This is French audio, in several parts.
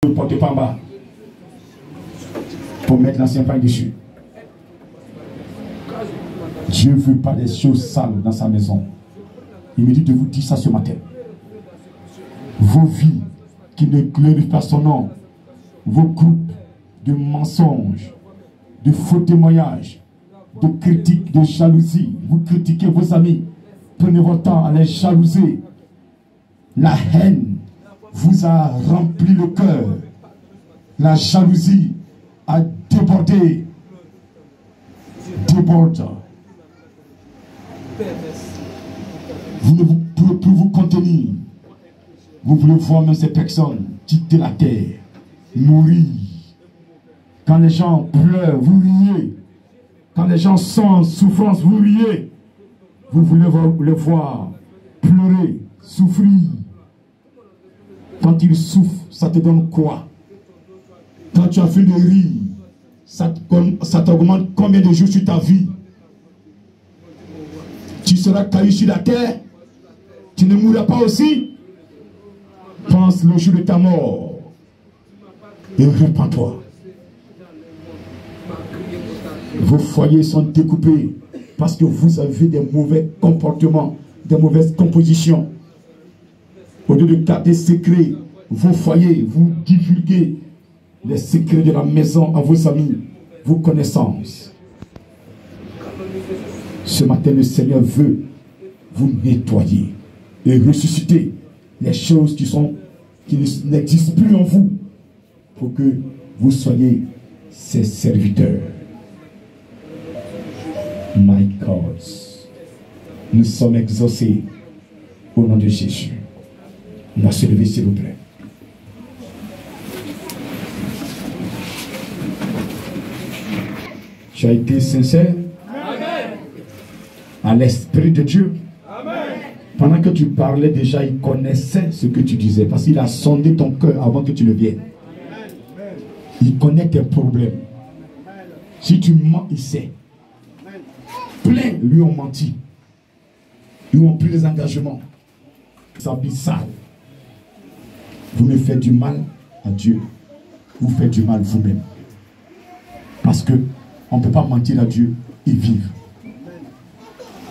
Ne portez pas en bas pour mettre l'ancien pain dessus. Dieu ne veut pas des choses sales dans sa maison. Il me dit de vous dire ça ce matin. Vos vies qui ne glorifient pas son nom, vos groupes de mensonges, de faux témoignages, de critiques, de jalousie, vous critiquez vos amis, prenez votre temps à les jalouser. La haine vous a rempli le cœur. La jalousie a débordé. Déborde. Vous ne pouvez plus vous contenir. Vous voulez voir même ces personnes quitter la terre, mourir. Quand les gens pleurent, vous riez. Quand les gens sont en souffrance, vous riez. Vous voulez les voir pleurer, souffrir. Quand ils souffrent, ça te donne quoi? Quand tu as fait de rire, ça t'augmente combien de jours sur ta vie? Tu seras caillou sur la terre? Tu ne mourras pas aussi? Pense le jour de ta mort et répands-toi. Vos foyers sont découpés parce que vous avez des mauvais comportements, des mauvaises compositions. Au lieu de garder secret vos foyers, vous divulguez les secrets de la maison à vos amis, vos connaissances. Ce matin, le Seigneur veut vous nettoyer et ressusciter les choses qui n'existent plus en vous pour que vous soyez ses serviteurs. My God, nous sommes exaucés au nom de Jésus. On a se lever, s'il vous plaît. Tu as été sincère? Amen. À l'Esprit de Dieu. Amen. Pendant que tu parlais déjà, il connaissait ce que tu disais. Parce qu'il a sondé ton cœur avant que tu ne viennes. Amen. Il connaît tes problèmes. Si tu mens, il sait. Plein lui ont menti. Ils ont pris des engagements. Ça s'habille sale. Vous me faites du mal à Dieu. Vous faites du mal vous-même. Parce que on ne peut pas mentir à Dieu et vivre.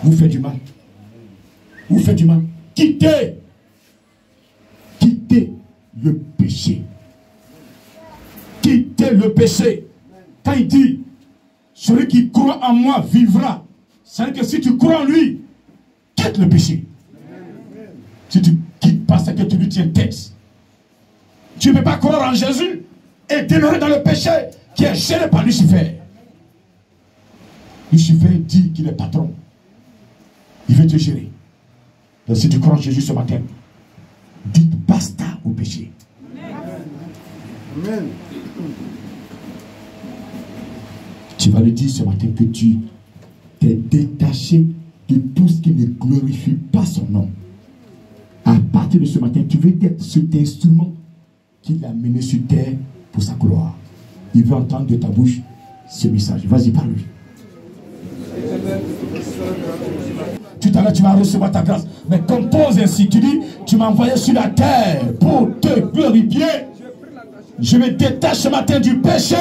Vous faites du mal. Vous faites du mal. Quittez. Quittez le péché. Quittez le péché. Quand il dit, celui qui croit en moi vivra. C'est-à-dire que si tu crois en lui, quitte le péché. Si tu ne quittes pas, c'est que tu lui tiens tête. Tu ne peux pas croire en Jésus et demeurer dans le péché qui est géré par Lucifer. Lucifer dit qu'il est patron. Il veut te gérer. Donc si tu crois en Jésus ce matin, dites basta au péché. Amen. Tu vas lui dire ce matin que tu t'es détaché de tout ce qui ne glorifie pas son nom. À partir de ce matin, tu veux être cet instrument qu'il a mené sur terre pour sa gloire. Il veut entendre de ta bouche ce message. Vas-y, parle-lui. Tout à l'heure, tu vas recevoir ta grâce. Mais compose ainsi, tu dis, tu m'as envoyé sur la terre pour te glorifier. Je me détache ce matin du péché.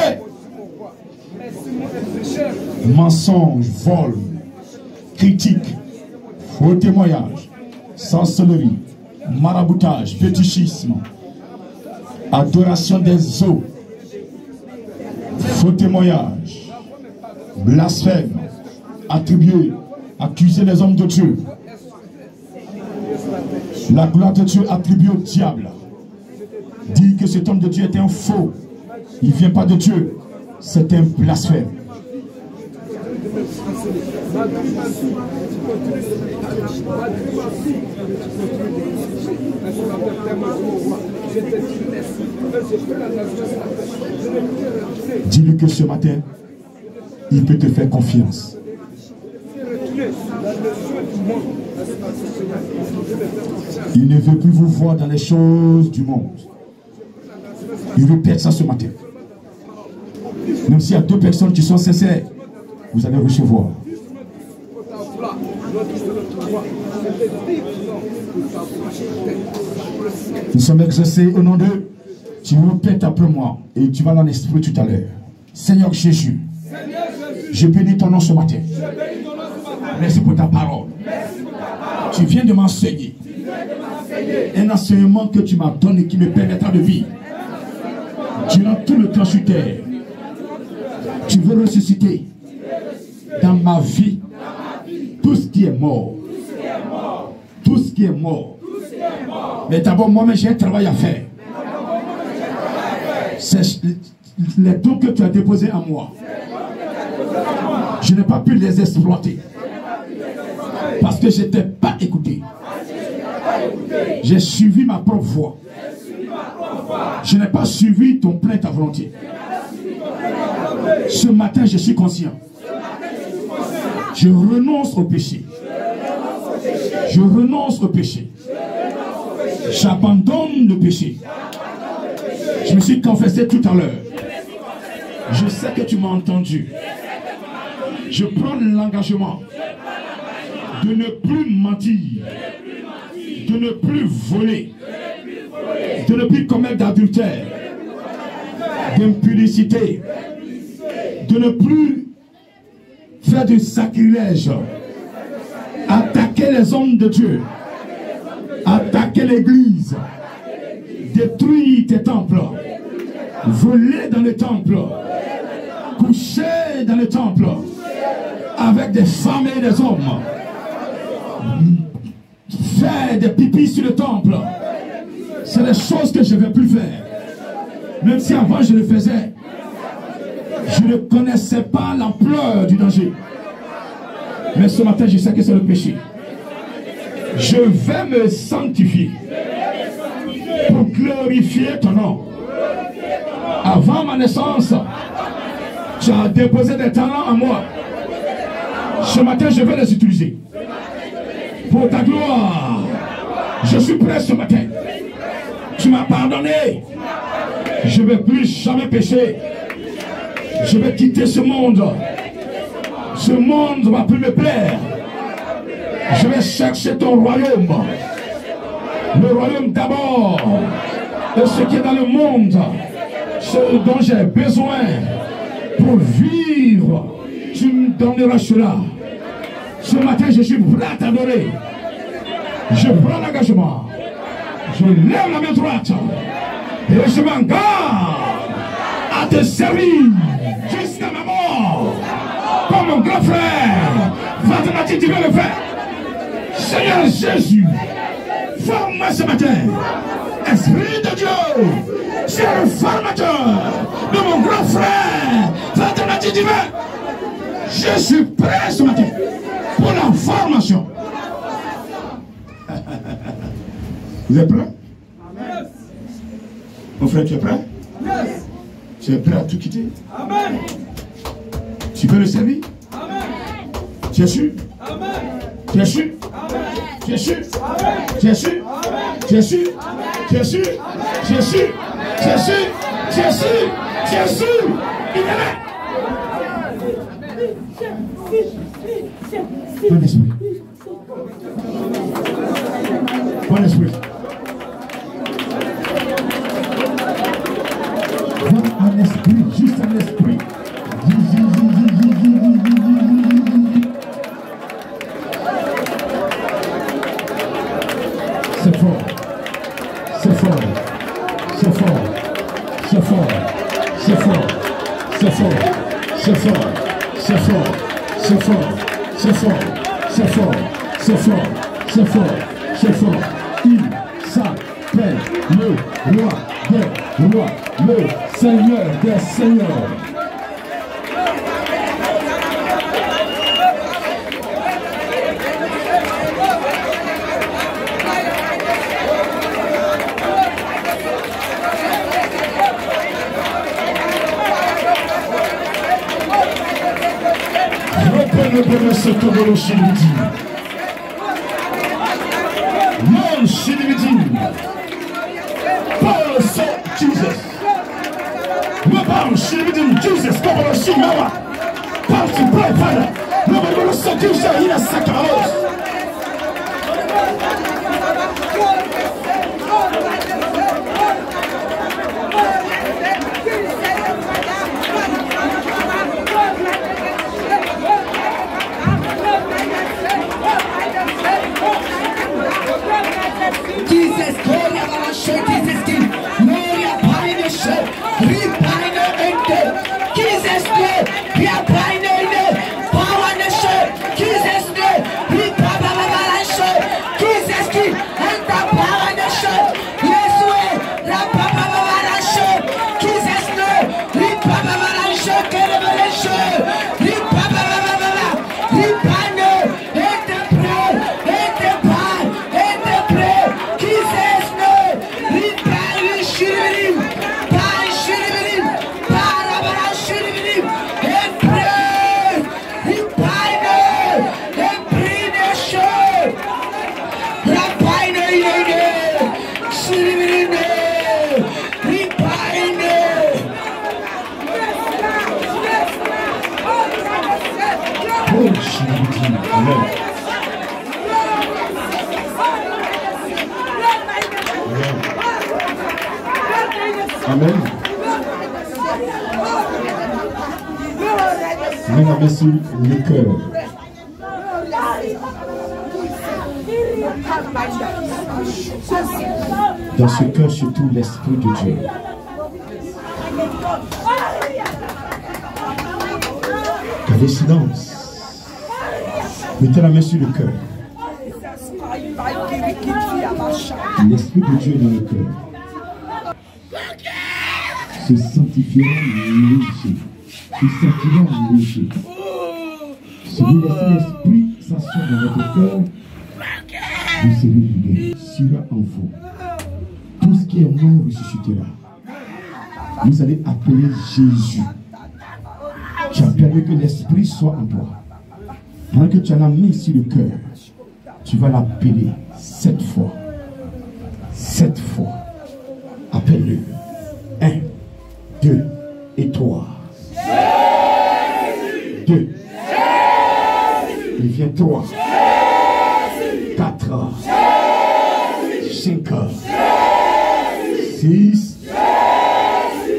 Mensonge, vol, critique, faux témoignage, sorcellerie, maraboutage, fétichisme, adoration des eaux, faux témoignage, blasphème, attribuer, accuser les hommes de Dieu. La gloire de Dieu attribuée au diable. Dire que cet homme de Dieu est un faux. Il ne vient pas de Dieu. C'est un blasphème. Dis-lui que ce matin, il peut te faire confiance. Il ne veut plus vous voir dans les choses du monde. Il répète ça ce matin. Même s'il y a deux personnes qui sont sincères, vous allez recevoir. Nous sommes exaucés au nom de Tu répètes après moi et tu vas dans l'esprit tout à l'heure. Seigneur Jésus, je bénis ton nom ce matin. Merci pour ta parole. Tu viens de m'enseigner un enseignement que tu m'as donné qui me permettra de vivre durant tout le temps sur terre. Tu veux ressusciter dans ma vie tout ce qui est mort. Tout ce qui est mort. Mais d'abord, moi-même, j'ai un travail à faire. C'est les dons que tu as déposés en moi. Je n'ai pas pu les exploiter. Parce que je n'étais pas écouté. J'ai suivi ma propre voie. Je n'ai pas suivi ton plein ta volonté. Ce matin, je suis conscient. Je renonce au péché. Je renonce au péché. J'abandonne le péché. Je me suis confessé tout à l'heure. Je sais que tu m'as entendu. Je prends l'engagement de ne plus mentir, de ne plus voler, de ne plus commettre d'adultère, d'impudicité, de ne plus faire du sacrilège, attaquer les hommes de Dieu, attaquer l'église, détruire tes temples, voler dans les temples, coucher dans les temples avec des femmes et des hommes, faire des pipis sur le temple. C'est des choses que je ne vais plus faire. Même si avant je le faisais, je ne connaissais pas l'ampleur du danger. Mais ce matin, je sais que c'est le péché. Je vais me sanctifier pour glorifier ton nom. Avant ma naissance, tu as déposé des talents en moi. Ce matin, je vais les utiliser pour ta gloire. Je suis prêt ce matin. Tu m'as pardonné. Je ne vais plus jamais pécher. Je vais quitter ce monde. Ce monde ne va plus me plaire. Je vais chercher ton royaume. Le royaume d'abord. Et ce qui est dans le monde, ce dont j'ai besoin pour vivre, tu me donneras cela. Ce matin, je suis prêt à t'adorer. Je prends l'engagement. Je lève la main droite. Et je m'engage à te servir jusqu'à ma mort. Comme mon grand frère, Fatimati, tu veux le faire. Seigneur Jésus, forme-moi ce matin. Esprit de Dieu, c'est le formateur de mon grand frère, Fatimati, tu veux. Je suis prêt ce matin pour la formation. Vous êtes prêts? Mon frère, tu es prêt? Tu es prêt à tout quitter? Amen. Tu veux le servir? Amen. Tu es sûr? Amen. Tu es sûr? Amen. Tu es sûr? Amen. Tu es sûr? Amen. Tu es sûr? Amen. Tu es sûr? Amen. Tu es sûr? Tu es sûr? Tu es sûr? Tu es sûr? Il est là. Bon esprit. Bon esprit. Un esprit, juste un esprit. C'est fort. C'est fort. C'est fort. C'est fort. C'est fort. C'est fort. C'est fort. C'est fort. C'est fort. C'est fort. C'est fort. C'est fort. C'est fort. C'est fort. Il s'appelle le roi des rois. Le Seigneur des Seigneurs. Reprenez ce que vous le chilidi. Mon chilidi. Paul so Jesus. Jesus, come on, see Mama. Party, pray, Father. Nobody will seduce you in a second house. Amen. Amen. Mets la main sur le cœur. Dans ce cœur, surtout l'Esprit de Dieu. Gardez silence. Mettez la main sur le cœur. L'Esprit de Dieu est dans le cœur. Se sanctifiera léger. Se sentira léger. Si vous laissez l'Esprit s'asseoir dans votre cœur, vous serez libéré. Sera en vous. Tout ce qui est mort ressuscitera. Vous allez appeler Jésus. Tu as permis que l'Esprit soit en toi. Pendant que tu as la main sur le cœur, tu vas l'appeler 7 fois. 7 fois. Appelle-le. 1, 2 et 3. 2. Il vient 3. 4. 5. 6.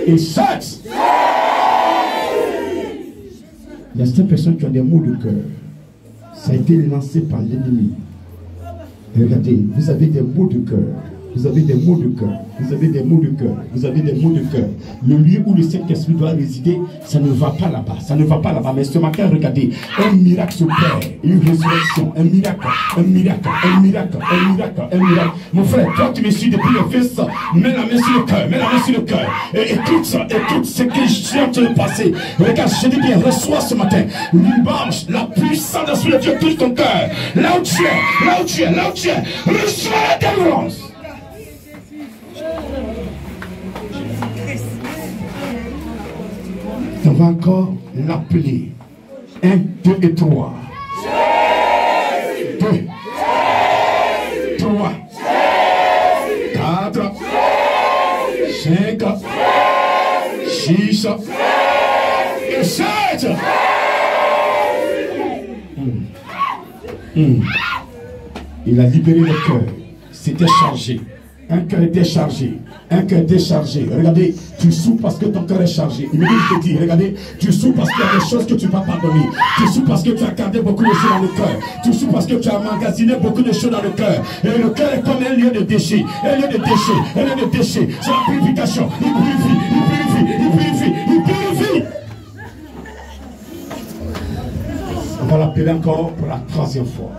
Et 7. Il y a certaines personnes qui ont des maux de cœur. Ça a été lancé par l'ennemi. Regardez, vous avez des maux de cœur. Vous avez des maux de cœur. Vous avez des maux de cœur. Vous avez des maux de cœur. Le lieu où le Saint-Esprit doit résider, ça ne va pas là-bas. Ça ne va pas là-bas. Mais ce matin, regardez, un miracle se perd. Une résurrection. Un miracle. Un miracle. Un miracle. Un miracle. Un miracle. Mon frère, toi tu me suis depuis le fils, mets la main sur le cœur. Mets la main sur le cœur. Et écoute ce que je suis en train de passer. Regarde, je dis bien, reçois ce matin. L'image, la puissance de l'Esprit de Dieu touche ton cœur. Là où tu es, là où tu es, là où tu es. Reçois la délivrance. On va encore l'appeler. 1, 2 et 3. 2, 3, 4, 5, 6 et 7. Il a libéré le cœur. C'était chargé. Un cœur était chargé. Un cœur déchargé. Regardez, tu souffres parce que ton cœur est chargé. Il me dit, je te dis, regardez, tu souffres parce qu'il y a des choses que tu ne vas pas pardonner. Tu souffres parce que tu as gardé beaucoup de choses dans le cœur. Tu souffres parce que tu as emmagasiné beaucoup de choses dans le cœur. Et le cœur est comme un lieu de déchets. Un lieu de déchets. Un lieu de déchets. C'est la purification. Il purifie, il purifie, il purifie, il purifie. On va l'appeler encore pour la 3e fois.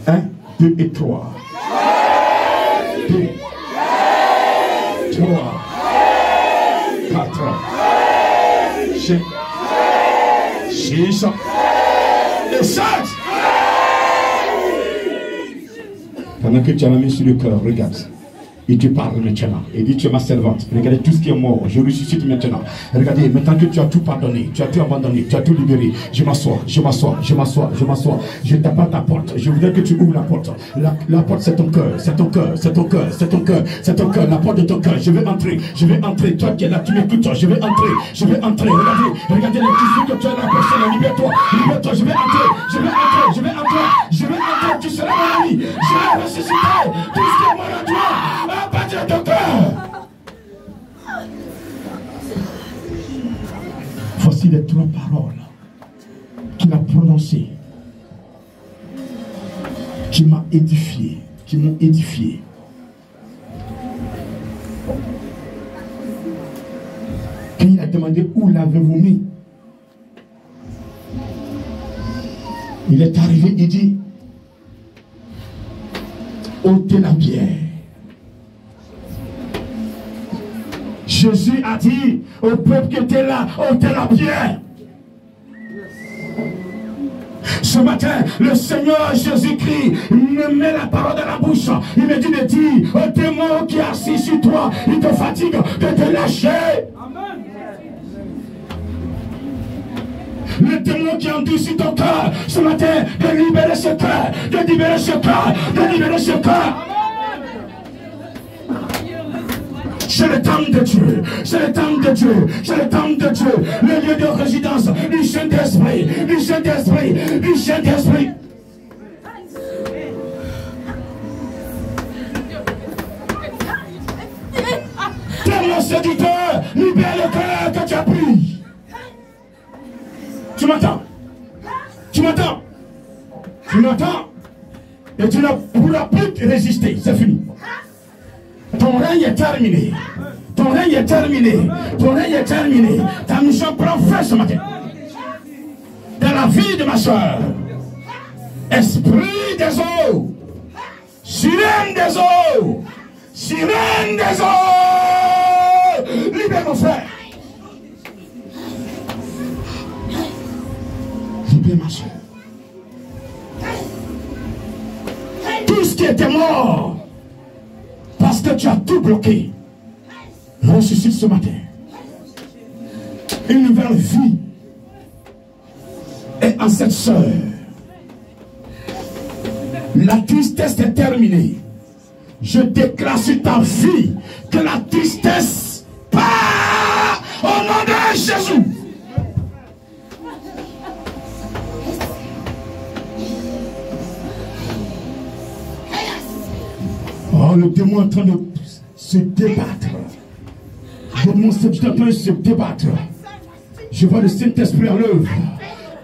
1, 2 et 3. 2, 3, 4, 5, 6 et 7. Pendant que tu as la main sur le cœur, regarde. Il te parle maintenant. Il dit, tu es ma servante. Regardez tout ce qui est mort. Je ressuscite maintenant. Regardez, maintenant que tu as tout pardonné, tu as tout abandonné, tu as tout libéré. Je m'assois, je m'assois, je m'assois, je m'assois. Je tape à ta porte. Je voudrais que tu ouvres la porte. La porte, c'est ton cœur, c'est ton cœur, c'est ton cœur, c'est ton cœur, c'est ton cœur. La porte de ton cœur. Je vais entrer, je vais entrer. Toi qui es là, tu m'écoutes. Je vais entrer, je vais entrer. Regardez, regardez les tissus que tu as là. Personne, libère-toi, libère-toi. Je vais entrer, je vais entrer, je vais entrer, je vais entrer. Tu seras mon ami. Je vais ressusciter tout ce qui est mort à toi. À partir de ton cœur. Voici les 3 paroles qu'il a prononcées, qui m'a édifié, qui m'ont édifié. Quand il a demandé où l'avez-vous mis, il est arrivé, il dit, ôtez la pierre. Jésus a dit au peuple qui était là, ôtez la pierre. Ce matin, le Seigneur Jésus-Christ me met la parole dans la bouche. Il me dit de dire au démon qui est assis sur toi, il te fatigue de te lâcher. Le démon qui endurcit ton cœur, ce matin, de libérer ce cœur, de libérer ce cœur, de libérer ce cœur. C'est le temple de Dieu. C'est le temple de Dieu. C'est le temple de Dieu. Le lieu de résidence du Saint-Esprit. Du Saint-Esprit. Du Saint-Esprit. Mon séducteur, libère le cœur que tu as pris. Tu m'entends? Tu m'entends? Tu m'entends? Et tu ne pourras plus résister. C'est fini. Ton règne est terminé. Ton règne est terminé. Ton règne est terminé. Ta mission prend fin ce matin. Dans la vie de ma soeur. Esprit des eaux. Sirène des eaux. Sirène des eaux. Libère mon frère. Libère ma soeur. Tout ce qui était mort, parce que tu as tout bloqué, ressuscite ce matin. Une nouvelle vie est en cette sœur. La tristesse est terminée. Je déclare sur ta vie que la tristesse part au nom de Jésus. Oh, le démon est en train de se débattre. Le démon est en train de se débattre. Je vois le Saint-Esprit à l'œuvre.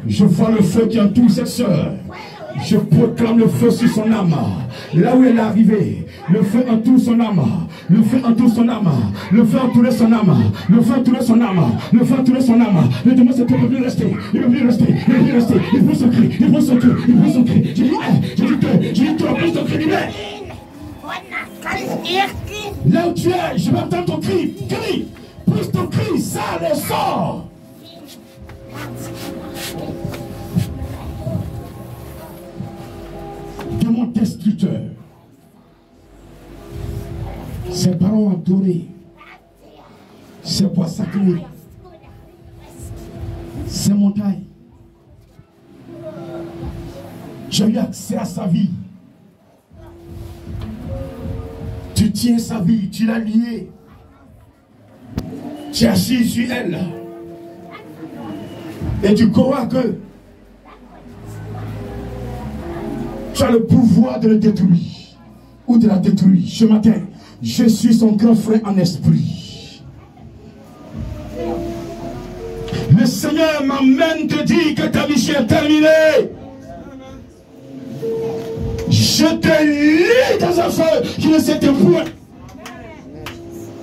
Je vois le feu qui entoure cette sœur. Je proclame le feu sur son âme. Là où elle est arrivée, le feu entoure son âme. Le feu entoure son âme. Le feu entoure son âme. Le feu entoure son âme. Le feu entoure son âme. Le démon ne peut plus rester. Il ne peut plus rester. Il ne peut plus rester. Il prend son cri. Il prend son cri. Il prend son cri. J'ai dit toi, prends ton cri. Libère. Là où tu es, je vais entendre ton cri. Crie. Pousse ton cri. Ça le sort. Démon destructeur. Ses parents adorés. Ses bois sacrés. Ses montagnes. J'ai eu accès à sa vie. Tu tiens sa vie, tu l'as liée. Tu es assis sur elle. Et tu crois que tu as le pouvoir de le détruire ou de la détruire. Ce matin, je suis son grand frère en esprit. Le Seigneur m'amène te dire que ta mission est terminée. Je te lis dans un feu qui ne s'était point.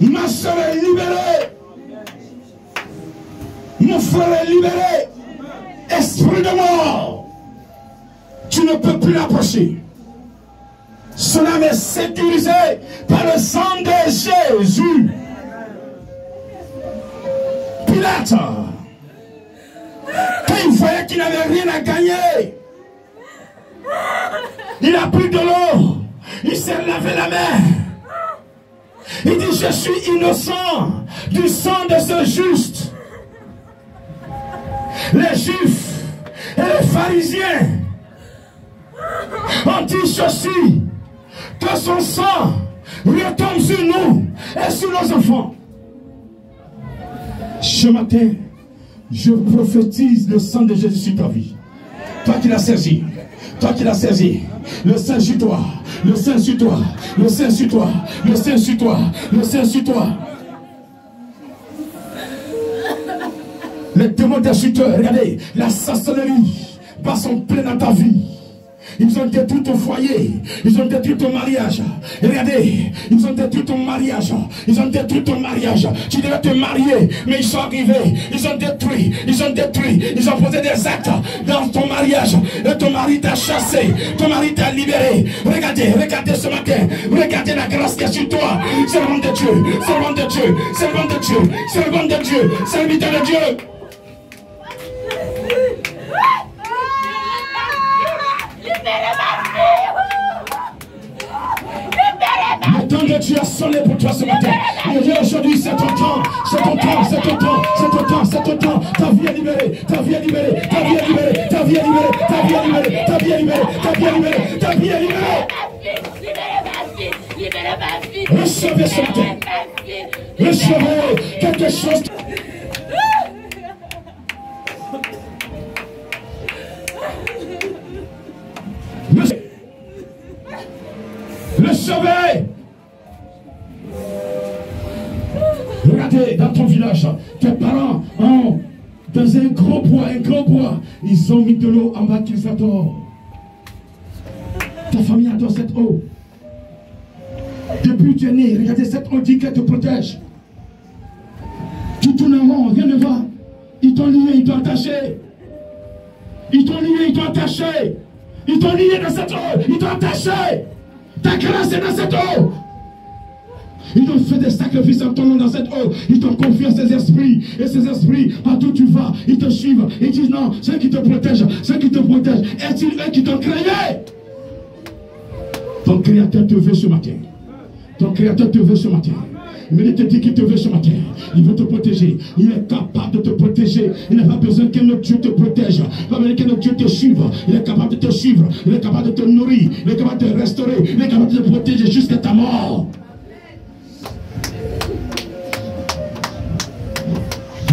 Ma soeur est libérée. Mon frère est libéré. Esprit de mort, tu ne peux plus l'approcher. Son âme est sécurisée par le sang de Jésus. Pilate, quand il voyait qu'il n'avait rien à gagner, il a pris de l'eau, il s'est lavé la main. Il dit, je suis innocent du sang de ce juste. Les Juifs et les pharisiens ont dit ceci, que son sang retombe sur nous et sur nos enfants. Ce matin, je prophétise le sang de Jésus sur ta vie. Toi qui l'as saisi, toi qui l'as saisi, le sang sur toi, le sang sur toi, le sang sur toi, le sang sur toi, le sang sur toi. Les démons destructeurs, regardez, la sorcellerie passe en plein dans ta vie. Ils ont détruit ton foyer. Ils ont détruit ton mariage. Et regardez, ils ont détruit ton mariage. Ils ont détruit ton mariage. Tu devais te marier, mais ils sont arrivés. Ils ont détruit. Ils ont détruit. Ils ont posé des actes dans ton mariage. Et ton mari t'a chassé. Ton mari t'a libéré. Regardez, regardez ce matin. Regardez la grâce qui est sur toi. Servant de Dieu. Servant de Dieu. Servant de Dieu. Servant de Dieu. Serviteur de Dieu. Le temps de Dieu a sonné pour toi ce matin. Aujourd'hui, c'est ton temps. C'est ton temps. C'est ton temps. C'est ton temps. C'est ton temps. Ta vie est libérée. Ta vie est libérée. Ta vie est libérée. Ta vie est libérée. Ta vie est libérée. Ta vie est libérée. Ta vie est libérée. Ta vie est libérée. Libérez ma vie. Recevez ce matin. Recevez quelque chose. Recevez. Regardez dans ton village, tes parents ont dans un gros bois, ils ont mis de l'eau en bas qu'ils adorent. Ta famille adore cette eau. Depuis que tu es né, regardez cette eau dit qu'elle te protège. Tu tournes en rond, rien ne va. Ils t'ont lié, ils t'ont attaché. Ils t'ont lié, ils t'ont attaché. Ils t'ont lié dans cette eau, ils t'ont attaché. Ta grâce est dans cette eau. Ils ont fait des sacrifices en ton nom dans cette eau. Ils t'ont confié ces esprits. Et ces esprits, partout où tu vas, ils te suivent. Ils disent non, ceux qui te protègent, est-il eux qui t'ont créé? Ton Créateur te veut ce matin. Ton Créateur te veut ce matin. Mais il te dit qu'il te veut ce matin. Il veut te protéger. Il est capable de te protéger. Il n'a pas besoin qu'un autre Dieu te protège. Pas besoin qu'un autre Dieu te suive. Il est capable de te suivre. Il est capable de te nourrir. Il est capable de te restaurer. Il est capable de te protéger jusqu'à ta mort.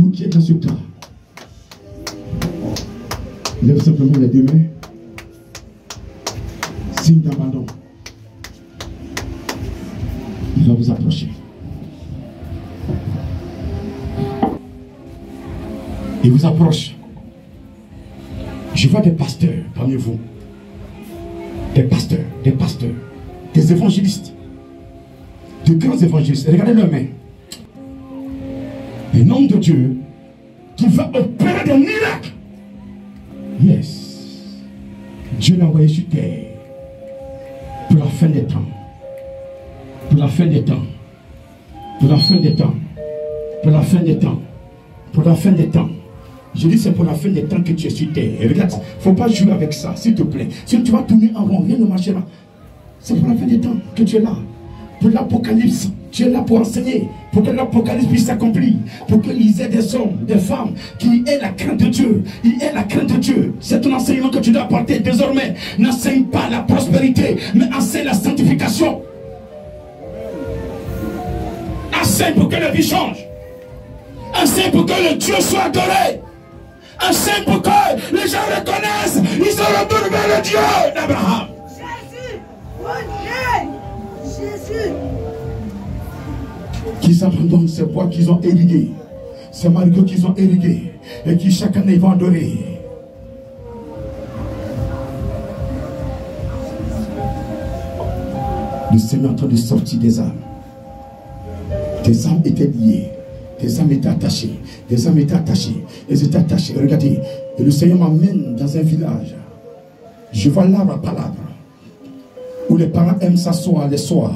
Vous qui êtes dans ce cas, lève simplement les deux mains. Signe d'abandon. Il va vous approcher. Il vous approche. Je vois des pasteurs parmi vous. Des pasteurs, des évangélistes, de grands évangélistes. Regardez leurs mains. Un homme de Dieu qui va opérer des miracles. Yes. Dieu l'a envoyé sur terre pour la fin des temps. Pour la fin des temps. Pour la fin des temps. Pour la fin des temps. Pour la fin des temps. Je dis c'est pour la fin des temps que tu es sur terre. Et regarde, il ne faut pas jouer avec ça, s'il te plaît. Si tu vas tourner en rond, rien ne marchera. C'est pour la fin des temps que tu es là. Pour l'Apocalypse, tu es là pour enseigner. Pour que l'Apocalypse puisse s'accomplir. Pour qu'il y ait des hommes, des femmes qui aient la crainte de Dieu. Ils aient la crainte de Dieu. C'est ton enseignement que tu dois apporter désormais. N'enseigne pas la prospérité, mais enseigne la sanctification. Enseigne pour que la vie change. Enseigne pour que le Dieu soit adoré. Enseigne pour que les gens reconnaissent. Ils ont retourné le Dieu d'Abraham. Jésus, mon Dieu, Jésus. Qu'ils abandonnent ces bois qu'ils ont irrigués, ces marigots qu'ils ont irrigués, et qui chaque année vont adorer. Le Seigneur est en train de sortir des âmes. Des âmes étaient liées. Des âmes étaient attachées. Des âmes étaient attachées. Elles étaient attachées. Regardez. Et le Seigneur m'amène dans un village. Je vois l'arbre à palabre. Où les parents aiment s'asseoir les soirs.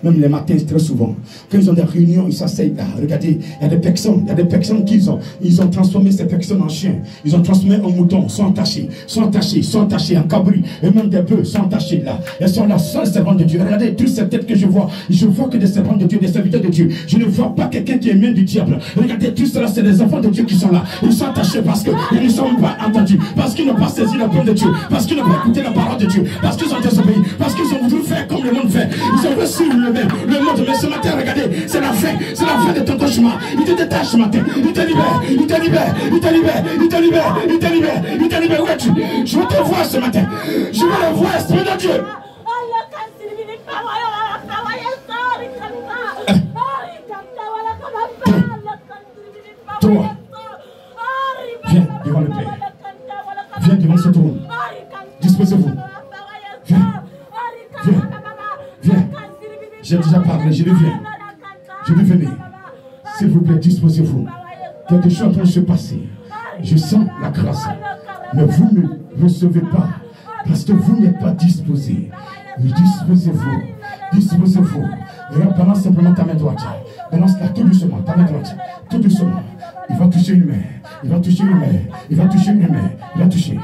Même les matins, très souvent. Quand ils ont des réunions, ils s'asseyent là. Regardez, il y a des personnes qui ils ont transformé ces personnes en chiens. Ils ont transformé en moutons, sont attachés en cabri. Et même des bœufs sont attachés là. Elles sont là, seules servantes de Dieu. Regardez, toutes ces têtes que je vois que des servantes de Dieu, des serviteurs de Dieu. Je ne vois pas quelqu'un qui est main du diable. Regardez, tout cela, c'est des enfants de Dieu qui sont là. Ils sont attachés parce qu'ils ne sont pas entendus. Parce qu'ils n'ont pas saisi le plan de Dieu. Parce qu'ils n'ont pas écouté la parole de Dieu. Parce qu'ils ont désobéi. Parce qu'ils ont voulu faire comme le monde fait. Ils ont reçu le monde, mais ce matin, regardez, c'est la fin de ton cauchemar. Il te détache ce matin, il te libère, il te libère, il te libère, il te libère, il te libère, il te libère. Où es-tu? Je veux te voir ce matin. Je veux le voir, Esprit de Dieu. Toi, viens devant le Père. Viens devant ce trône. Disposez-vous. Viens. Viens. Viens. J'ai déjà parlé, je reviens. Je vais venir. S'il vous plaît, disposez-vous. Quelque chose est en train de se passer. Je sens la grâce. Mais vous ne recevez pas. Parce que vous n'êtes pas disposés. Disposez-vous. Disposez-vous. Regarde, balance simplement ta main droite. Balance-la tout doucement, ta main droite. Tout doucement. Il va toucher une main. Il va toucher une main. Il va toucher une main. Il va toucher.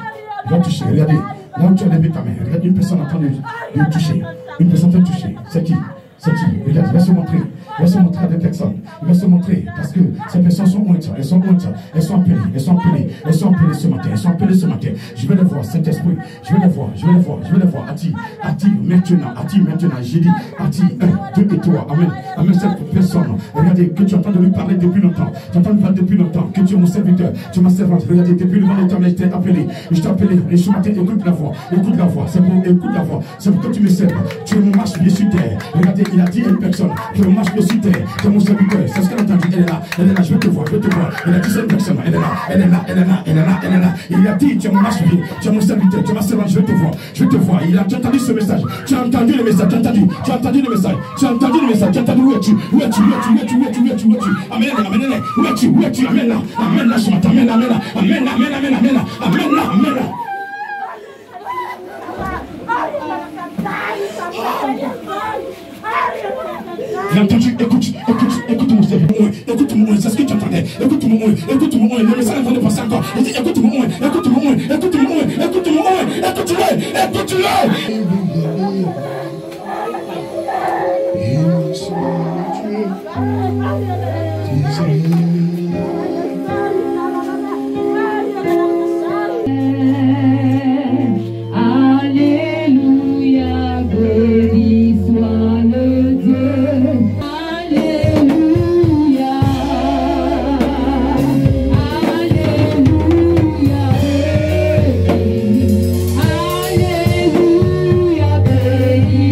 Il va toucher. Regardez. Là où tu as levé ta main. Regarde une personne en train de toucher. Une personne en train de toucher. C'est qui? Sorti, regarde, il va se montrer. Il va se montrer à des personnes. Il va se montrer parce que ces personnes sont hontes. Elles sont hontes. Elles sont appelées. Elles sont appelées. Elles sont appelées ce matin. Elles sont appelées ce matin. Je vais les voir, Saint-Esprit. Je vais les voir. Je vais les voir. Je vais les voir. Attire maintenant. Attire maintenant. J'ai dit, attire 1, 2 et 3. Amen. Amen. Cette personne. Regardez, que tu entends de lui parler depuis longtemps. Tu entends de lui parler depuis longtemps. Que tu es mon serviteur. Tu es ma servante. Regardez, depuis le moment où je t'ai appelé. Je t'ai appelé. Et ce matin, écoute la voix. Écoute la voix. C'est pour écoute la voix. C'est pour que tu me serves. Tu es mon marche-pied sur terre. Regardez, il a dit à une personne. Tu es mon marche-pied sur terre. Tu es mon serviteur. C'est ce qu'elle a entendu. Elle est là. Elle est là. Je vais te voir. Je vais te voir. Elle a dit c'est une personne. Elle est là. Elle est là. Elle est là. Elle est là. Elle est là. Il a dit tu es mon marche-pied. Tu es mon serviteur. Tu es ma servante. Je vais te voir. Je vais te voir. Il a entendu ce message. Tu as entendu le message. Tu as entendu. Tu as entendu le message. Tu as entendu le message. Tu as entendu où es-tu? Où es-tu? Où es-tu? Où es-tu? Où es-tu? Où es-tu? Où es-tu? Amen. Amen. Où es-tu? Où es-tu? Amen là. Amen là ce matin. Amen là. Amen là. Amen là. Amen là. Amen là. Amen là. Amen là. Amen là. J'ai entendu, écoute mon serviteur, écoute mon c'est ce que tu entendais, écoute mon le message est en train de passer encore, écoute mon Alléluia, béni soit le Dieu. Alléluia, Alléluia, Alléluia, béni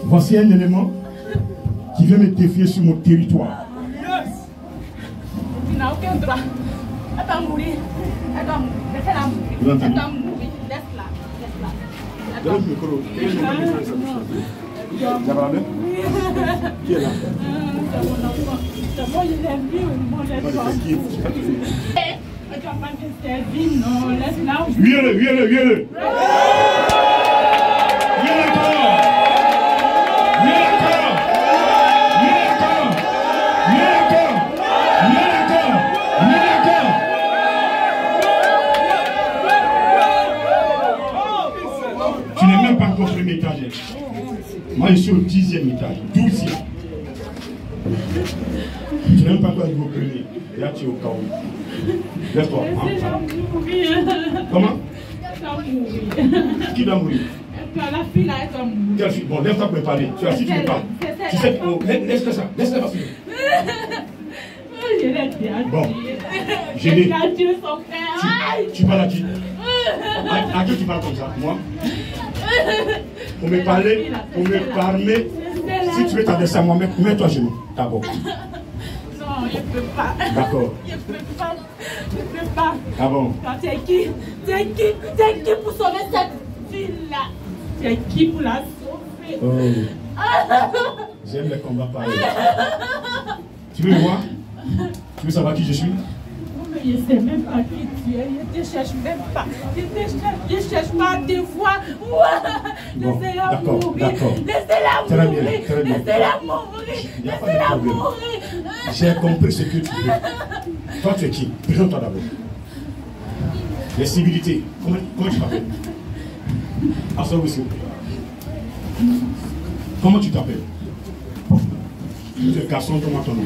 Voici un élément qui vient me défier sur mon territoire. Tu n'as aucun droit. Elle doit mourir. Elle doit mourir. Laissez-la mourir. Elle doit mourir. Laisse-la. Laisse-la. Donne le micro. Ça va bien? Qui est là? C'est mon enfant. C'est moi, je l'ai vu ou moi, je l'ai pas. Elle doit pas me servir, non. Laisse-la. Viens-le, viens-le, viens-le. Viens encore. Viens encore. Viens encore. Viens encore. Viens encore. Viens encore. Tu n'es même pas encore sur le premier étage. Moi, je suis au 10e étage. 12e. Tu n'es même pas encore au premier. Et là, tu es au chaos. Laisse-toi. Comment? Elle doit mourir. Qui doit mourir? La fille là, elle doit mourir. Quelle fille? Bon, laisse-toi pour me parler. Tu as si tu me parles. Tu sais que... Laisse-le ça. Laisse-le passer. Je l'ai déjà Bon. Je l'ai déjà tué son frère. Tu parles à qui? À qui tu parles comme ça? Moi? Pour me parler, si tu veux t'adresser à moi, mets-toi à genoux, d'abord. Non, je ne peux pas. D'accord. Je ne peux pas. Je ne peux pas. Ah bon? Tu es qui? Tu es qui? Tu es qui pour sauver cette fille-là? Tu es qui pour la sauver? Oh. J'aime les combats pareils. Tu veux me voir? Tu veux savoir qui je suis? Je ne sais même pas qui tu es. Je ne te cherche même pas. Je ne cherche pas à te voir. Bon, laissez-la d'accord, mourir. d'accord. Laissez-la Très bien, mourir. très bien. Laissez-la mourir. Il n'y a pas de Laissez-la problème. mourir. J'ai compris ce que tu veux. Toi, tu es qui? Présente-toi d'abord. Les civilités. Comment tu t'appelles? Assois-vous s'il vous plaît. Comment tu t'appelles? Tu es garçon, comment ton nom?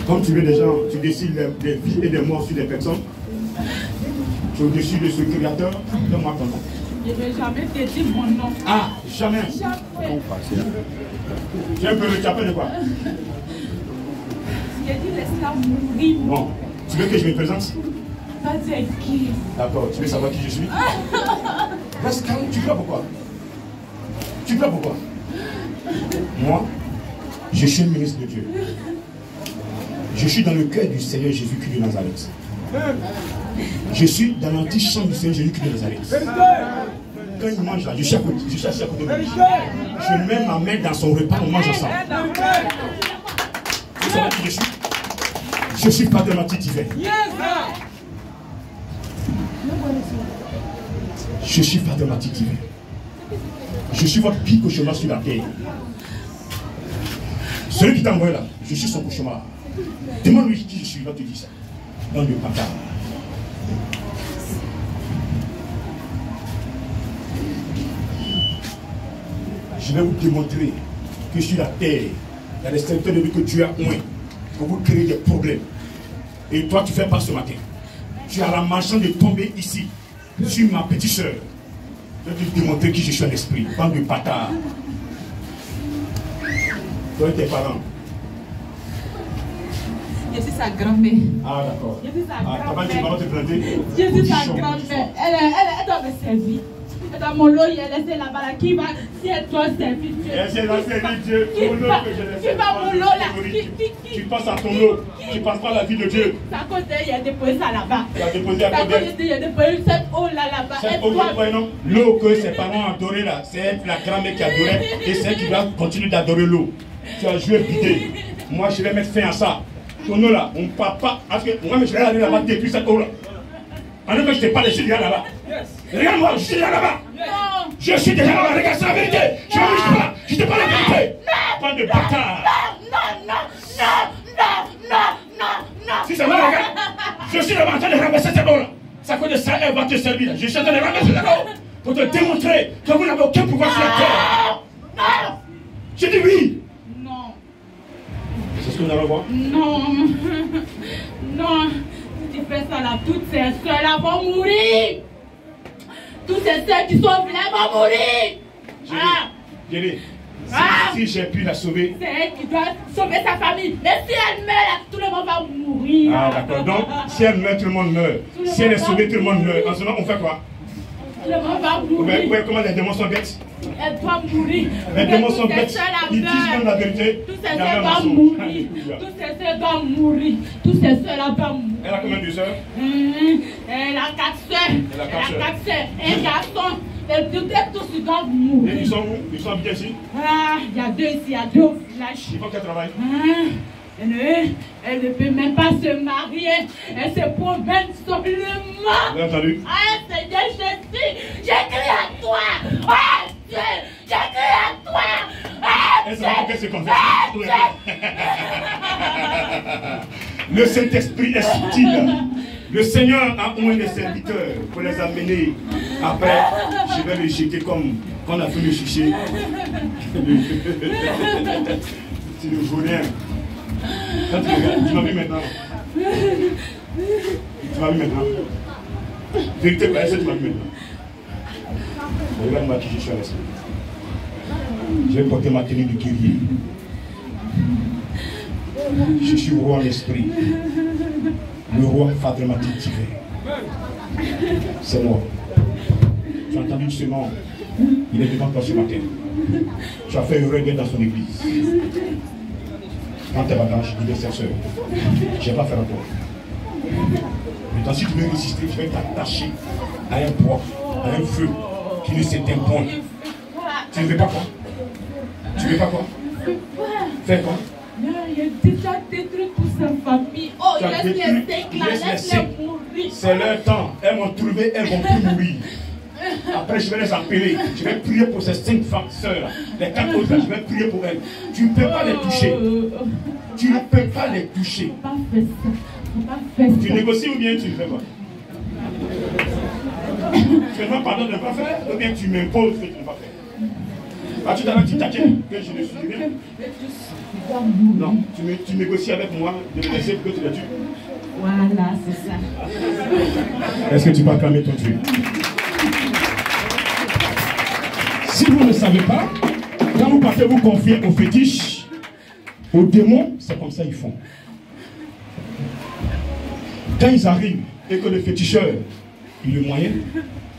Comme tu veux des gens, tu décides des vies et des morts sur des personnes. Tu es au-dessus de ce créateur. Donne-moi ton nom. Je ne vais jamais te dire mon nom. Ah, jamais. Jamais. Tu es un peu le capel de quoi? J'ai dit laisse-la mourir. Bon, tu veux que je me présente? Vas-y, qui? D'accord, tu veux savoir qui je suis? Reste calme, tu pleures pourquoi? Tu pleures pourquoi? Moi, je suis le ministre de Dieu. Je suis dans le cœur du Seigneur Jésus-Christ de Nazareth. Je suis dans l'antichambre du Seigneur Jésus-Christ de Nazareth. Quand il mange là, je suis à côté de lui. Je mets ma main dans son repas, on mange ensemble. Vous savez qui je suis? Je suis pas de l'anti divin. Je suis pas de l'anti divin. Je suis votre pire cauchemar sur la terre. Celui qui t'a envoyé là, je suis son cauchemar. Demande-lui qui je suis, il va te dire ça. Dans le bâtard. Je vais vous démontrer que sur la terre, il y a des serviteurs de Dieu que Dieu a oint pour vous créer des problèmes. Et toi, tu fais pas ce matin. Tu as la marchande de tomber ici, sur ma petite soeur. Je vais te démontrer qui je suis en esprit. Bande de bâtards. Toi et tes parents. Je suis sa grand-mère. Ah, d'accord. Je suis sa grand-mère. Tu vas te planter. Je suis sa grand-mère. Elle doit me servir. Elle doit mon lot, elle laisse là-bas. Qui va, si elle doit servir Dieu. Elle doit servir Dieu. Mon lot que je laisse. Qui va mon lot là? Tu passes à ton lot. Tu passes pas la vie de Dieu. C'est à cause d'elle, il a déposé ça là-bas. Tu as déposé à C'est à côté. cause d'elle, il a déposé cette eau là-bas. Cette eau, non? L'eau que ses parents adoraient là, c'est elle, la grand-mère qui adorait. Et c'est elle qui doit continuer d'adorer l'eau. Tu as joué bidé. Moi, je vais mettre fin à ça. Ton eau là, mon papa, parce que moi, je vais aller là-bas depuis cette eau là. Alors que je t'ai pas laissé déjà là-bas. Regarde-moi, je suis déjà là-bas. Je suis déjà là-bas, regarde, c'est la vérité. Je ne suis pas là, je t'ai pas la vérité. Pas de bâtard. Non. Si ça me regarde, je suis là-bas en train de ramasser cette eau là. Ça cause de ça, elle va te servir. Je suis en train de ramasser cette eau pour te démontrer que vous n'avez aucun pouvoir sur la terre. Non. Je dis oui. C'est ce que nous allons voir? Non. Si tu fais ça là, toutes ces soeurs là vont mourir. Toutes ces soeurs qui sont vraiment mourir. Si j'ai pu la sauver. C'est elle qui doit sauver sa famille. Mais si elle meurt là, tout le monde va mourir. Ah d'accord. Donc, si elle meurt, tout le monde meurt. Si elle est sauvée, tout le monde meurt. En ce moment, on fait quoi? Clément va mourir. Ouais, comment les démons sont bêtes? Elle doit mourir. Les démons sont bêtes. Ils disent même la vérité. Tous ces soeurs doivent mourir. Tous ces soeurs doivent mourir. Tous ces soeurs-là doivent mourir. Elle a combien de soeurs? Elle a 4 soeurs. Elle a 4 soeurs. Un garçon. Et peut-être tous ils doivent mourir. Et ils sont où? Ils sont habités ici? Ah, il y a 2 ici, il y a 2 au village. Il faut qu'elle travaille. Elle ne peut même pas se marier. Elle se promène seulement. Vous avez entendu? Ah, Seigneur Jésus, j'écris à toi. Ah, Dieu, j'écris à toi. Ah, elle savait qu'elle se confesse. Le Saint-Esprit est subtil. Le Seigneur a oint des serviteurs pour les amener. Après, je vais les jeter comme quand on a fait le chicher. Tu ne joues rien. Quand tu regardes, tu m'as vu maintenant. Tu m'as vu maintenant. Vérité, quoi, est-ce que tu m'as vu maintenant? Regarde-moi qui je suis à l'esprit. Je vais porter ma tenue de guerrier. Je suis roi en esprit. Le roi Fadramatique Tiré. C'est moi. Tu as entendu ce nom. Il est devant toi ce matin. Tu as fait une réunion dans son église. Prends tes bagages, il est sa soeur. Je n'ai pas fait à toi. Maintenant, si tu veux résister, je vais t'attacher à un poids, à un feu qui ne s'éteint point. Tu ne veux pas quoi? Tu ne veux pas quoi? Fais quoi? Il a déjà détruit toute sa famille. Oh, laisse-les mourir. C'est leur temps. Elles m'ont trouvé, elles vont plus mourir. Après, je vais les appeler. Je vais prier pour ces 5 femmes sœurs. Les 4 autres, je vais prier pour elles. Tu ne peux pas les toucher. Tu ne peux pas les toucher. Tu négocies ou bien tu ne fais pas? Tu me demandes pardon de ne pas faire ou bien tu m'imposes que tu ne pas faire? Ah, tout à l'heure, tu t'inquiètes que je ne suis rien. Non, tu négocies avec moi de me laisser pour que tu les tues. Voilà, c'est ça. Est-ce que tu peux acclamer ton Dieu? Si vous ne savez pas, quand vous partez vous confier aux fétiches, aux démons, c'est comme ça ils font. Quand ils arrivent et que le féticheur, il est moyen,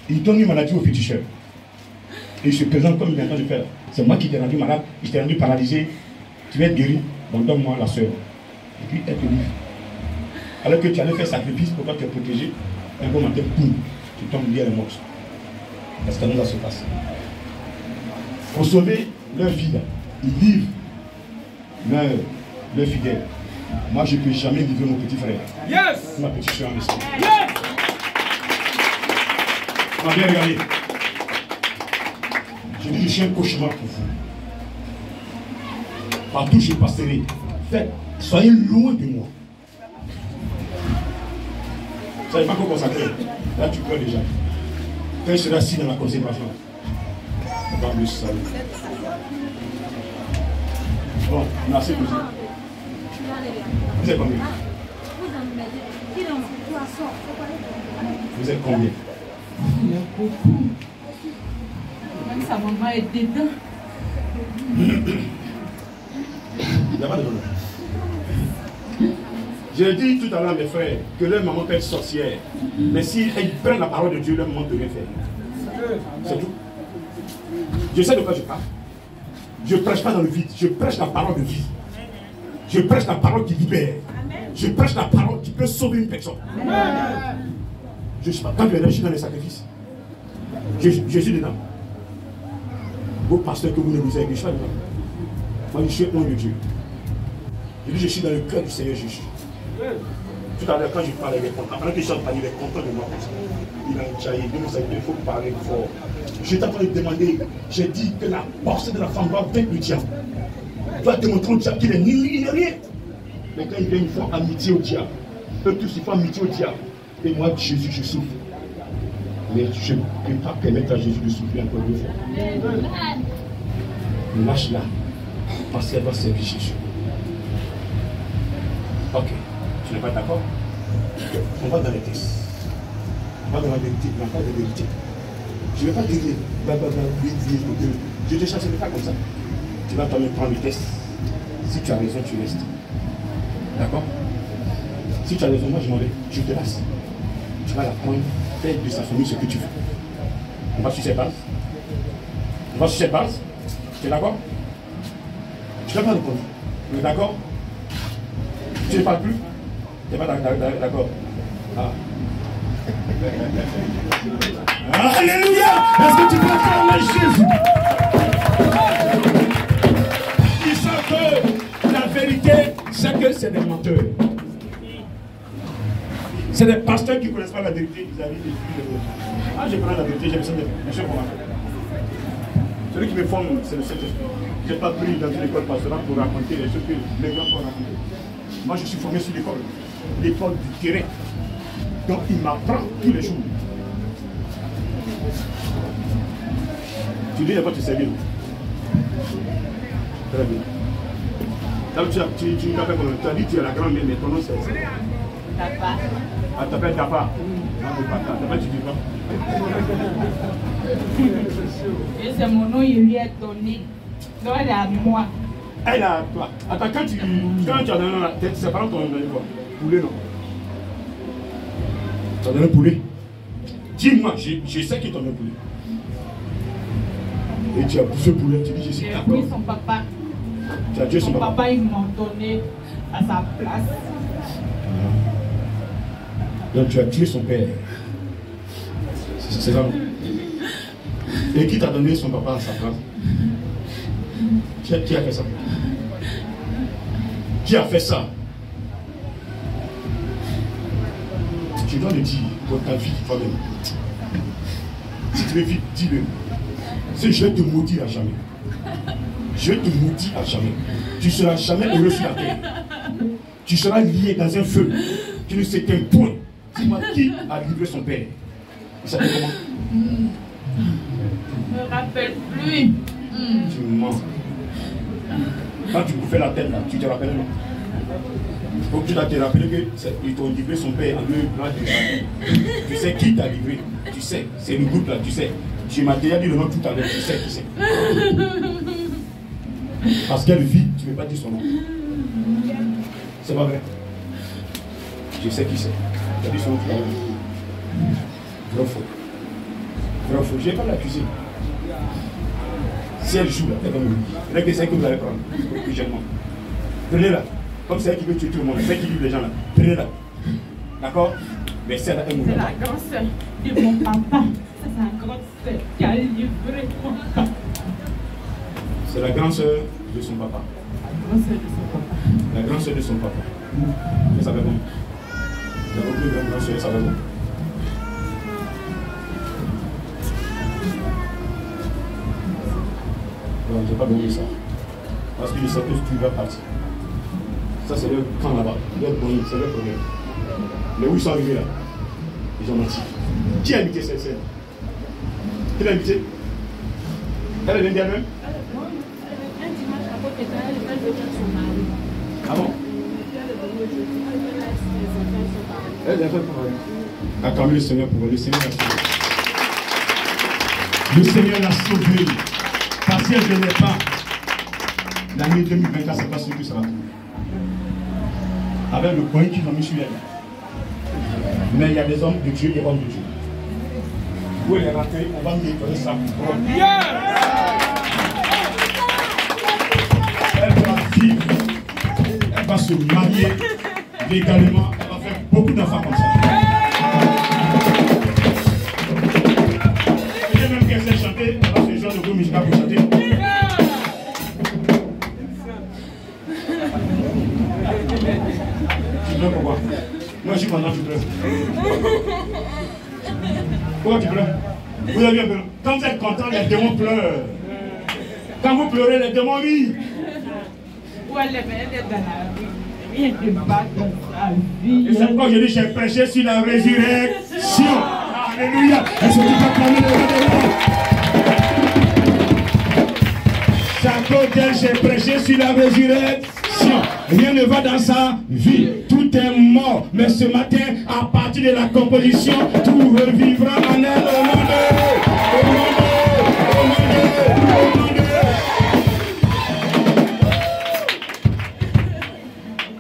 il donne une maladie au féticheur. Et il se présente comme il est en train de faire. C'est moi qui t'ai rendu malade, je t'ai rendu paralysé. Tu vas être guéri, bon, donne-moi la soeur. Et puis elle te livre. Alors que tu allais faire sacrifice pour toi te protéger, un bon matin, boum, tu tombes lié à la mort. Parce que nous va se passer. Pour sauver leur vie, ils livrent leur fidèle. Moi, je ne peux jamais livrer mon petit frère. Yes! Ma petite soeur en esprit. Yes! On va bien regarder. Je dis, je suis un cauchemar pour vous. Partout je passerai. Faites, soyez loin de moi. Ça n'est pas encore consacré. Là, tu pleures déjà. Quand je serai assis dans la consécration. Dans le salut. Bon, on a assez posé. Vous êtes combien? Vous êtes combien? Il y a beaucoup. Même sa maman est dedans. Il n'y a pas de problème. J'ai dit tout à l'heure, mes frères, que leur maman peut être sorcière. Mais s'ils prennent la parole de Dieu, leur maman ne peut rien faire. C'est tout. Je sais de quoi je parle. Je ne prêche pas dans le vide. Je prêche la parole de vie. Je prêche la parole qui libère. Je prêche la parole qui peut sauver une personne. Je ne sais pas. Quand je suis dans les sacrifices, je suis dedans. Vos pasteurs que vous négociez avec, je suis pas dedans. Moi, je suis loin de Dieu. Je dis, je suis dans le cœur du Seigneur Jésus. Tout à l'heure, quand je parlais, il est content. Pendant que je chante, il est content de moi. Il a enjaillé. Il faut parler fort. Je t'ai en train de demander. J'ai dit que la force de la femme doit vaincre le diable. Doit démontrer au diable qu'il est nul, il n'est rien. Mais quand il vient, ils font amitié au diable. Eux tous, ils font amitié au diable. Et moi, Jésus, je souffre. Mais je ne peux pas permettre à Jésus de souffrir encore 2 fois. Lâche-la. Parce qu'elle va servir Jésus. Ok. Tu n'es pas d'accord? On va dans les tests. On va dans la vérité. On va pas de vérité. Je ne vais pas te dire, je te chasserai pas comme ça. Tu vas toi-même prendre le test. Si tu as raison, tu restes. D'accord? Si tu as raison, moi je m'en vais. Je te laisse. Tu vas la prendre, faire de sa famille ce que tu veux. On va sur cette base. On va sur cette base. Tu es d'accord? Je n'ai pas répondu. Tu es d'accord? Tu ne parles plus? Tu n'es pas d'accord? Ah. Alléluia! Est-ce que tu peux acclamer Jésus? Ils savent que la vérité, c'est que c'est des menteurs. C'est des pasteurs qui ne connaissent pas la vérité. Ils arrivent et disent ah, je connais la vérité, j'ai besoin de monsieur Comment. Celui qui me forme, c'est le Saint-Esprit. Je n'ai pas pris dans une école pastorale pour raconter les choses que les grands peuvent raconter. Moi, je suis formé sur l'école du terrain. Donc, il m'apprend tous les jours. Tu dis, il n'y a pas de servir. Très bien. Donc, tu as dit que tu es la grande-mère, mais ton nom c'est Dapa. Ah, tu t'appelles Dapa. Dapa, tu dis pas. Et c'est mon nom, il lui est donné. Donc, elle est à moi. Elle est à toi. Attends, quand tu as donné la tête, c'est pas ton nom, quoi. Poulet, non. Tu as donné poulet. Dis-moi, je sais qui t'a donné poulet. Et tu as poussé poulet, tu dis, je suis d'accord. Oui, son papa. Tu as tué son papa. Papa, ils m'ont donné à sa place. Donc tu as tué son père. C'est ça. Et qui t'a donné son papa à sa place? Qui a fait ça? Qui a fait ça? Tu dois le dire pour ta vie toi-même. Si tu veux vite, dis-le. C'est je vais te maudire à jamais. Je vais te maudire à jamais. Tu ne seras jamais heureux sur la terre. Tu seras lié dans un feu qui ne s'éteint point. Dis-moi qui a livré son père. Il s'appelle comment? Je ne me rappelle plus. Tu mens. Quand tu bouffais la tête là, tu te rappelles non? Donc tu dois te rappeler qu'ils t'ont livré son père en deux plats de chaque. Tu sais qui t'a livré. Tu sais, c'est le groupe là, tu sais. Tu m'as déjà dit le nom tout à l'heure, tu sais qui c'est. Parce qu'elle vit, tu ne veux pas dire son nom. C'est pas vrai. Je sais qui c'est. Tu as dit son nom tout à l'heure. Vrai faux. Vrai faux. Je ne vais pas l'accuser. Si elle joue là, elle va me dire. Il y a que c'est que vous allez prendre. Prenez-la. Comme c'est elle qui veut tuer tout le monde, c'est elle qui livre les gens là. Prenez-la. D'accord? Mais c'est la C'est la grande sœur de mon papa. C'est la grande sœur qui a livré mon papa. C'est la grande sœur de son papa. La grande sœur de son papa. La grande sœur de son papa. Elle s'appelle bon. Il y a beaucoup de grandes sœurs, elle s'appelle bon. Non, je n'ai pas donné ça. Parce que je sais que tu vas partir. Ça, c'est le camp là-bas. C'est le problème. Mais où ils sont arrivés là? Ils ont menti. Qui a invité cette sœur? Qui l'a invité? Elle vient d'elle-même? Un dimanche à côté d'elle, elle veut dire son mari. Ah bon? Elle a fait pour elle. Acclamez le Seigneur pour elle. Le Seigneur l'a sauvé. Le Seigneur l'a sauvé. Parce que je n'ai pas. L'année 2024, c'est pas ce que ça va trouver. Avec le point qu'ils ont mis sur elle. Mais il y a des hommes de Dieu et des hommes de Dieu. Vous les ratez, on va nettoyer ça. Elle va vivre. Elle va se marier légalement. Elle va faire beaucoup d'enfants comme ça. Et même qu'elle sait chanter, elle va se jouer de groupe musical pour chanter. Tu pleures pourquoi? Moi je suis content, tu pleures. Pourquoi tu pleures? Vous avez un peu. Quand vous êtes content, les démons pleurent. Quand vous pleurez, les démons rient. Où elle est dans la rue. Rien de battre dans sa vie. Et c'est pourquoi je dis j'ai prêché sur la résurrection. Alléluia. Est-ce que tu peux acclamer le roi des rois? C'est à cause d'elle j'ai prêché sur la résurrection. Rien ne va dans sa vie. Tout est mort. Mais ce matin, à partir de la composition, tout revivra en elle au nom de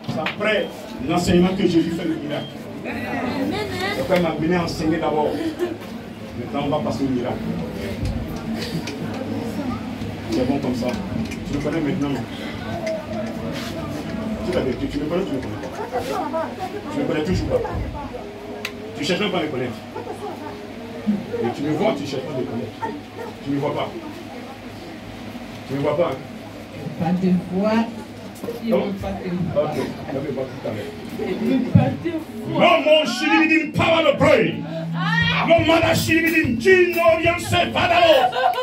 C'est après l'enseignement que Jésus fait le miracle. Donc elle m'a venu enseigner d'abord. Maintenant, on va passer au miracle. C'est bon comme ça. Tu me connais maintenant, non? Tu l'as vécu. Tu me connais ou tu ne me connais pas? Tu me connais toujours pas. Tu cherches même pas à me connaître. Et tu me vois, tu cherches pas à me connaître. Tu ne me vois pas. Tu ne me vois pas, hein? Pas de voix. Il ne veut pas te voir. Ok, je vais voir tout à l'heure. Il ne veut pas te voir. No more shilibidin power to pray. No more shilibidin chino yanse padalo.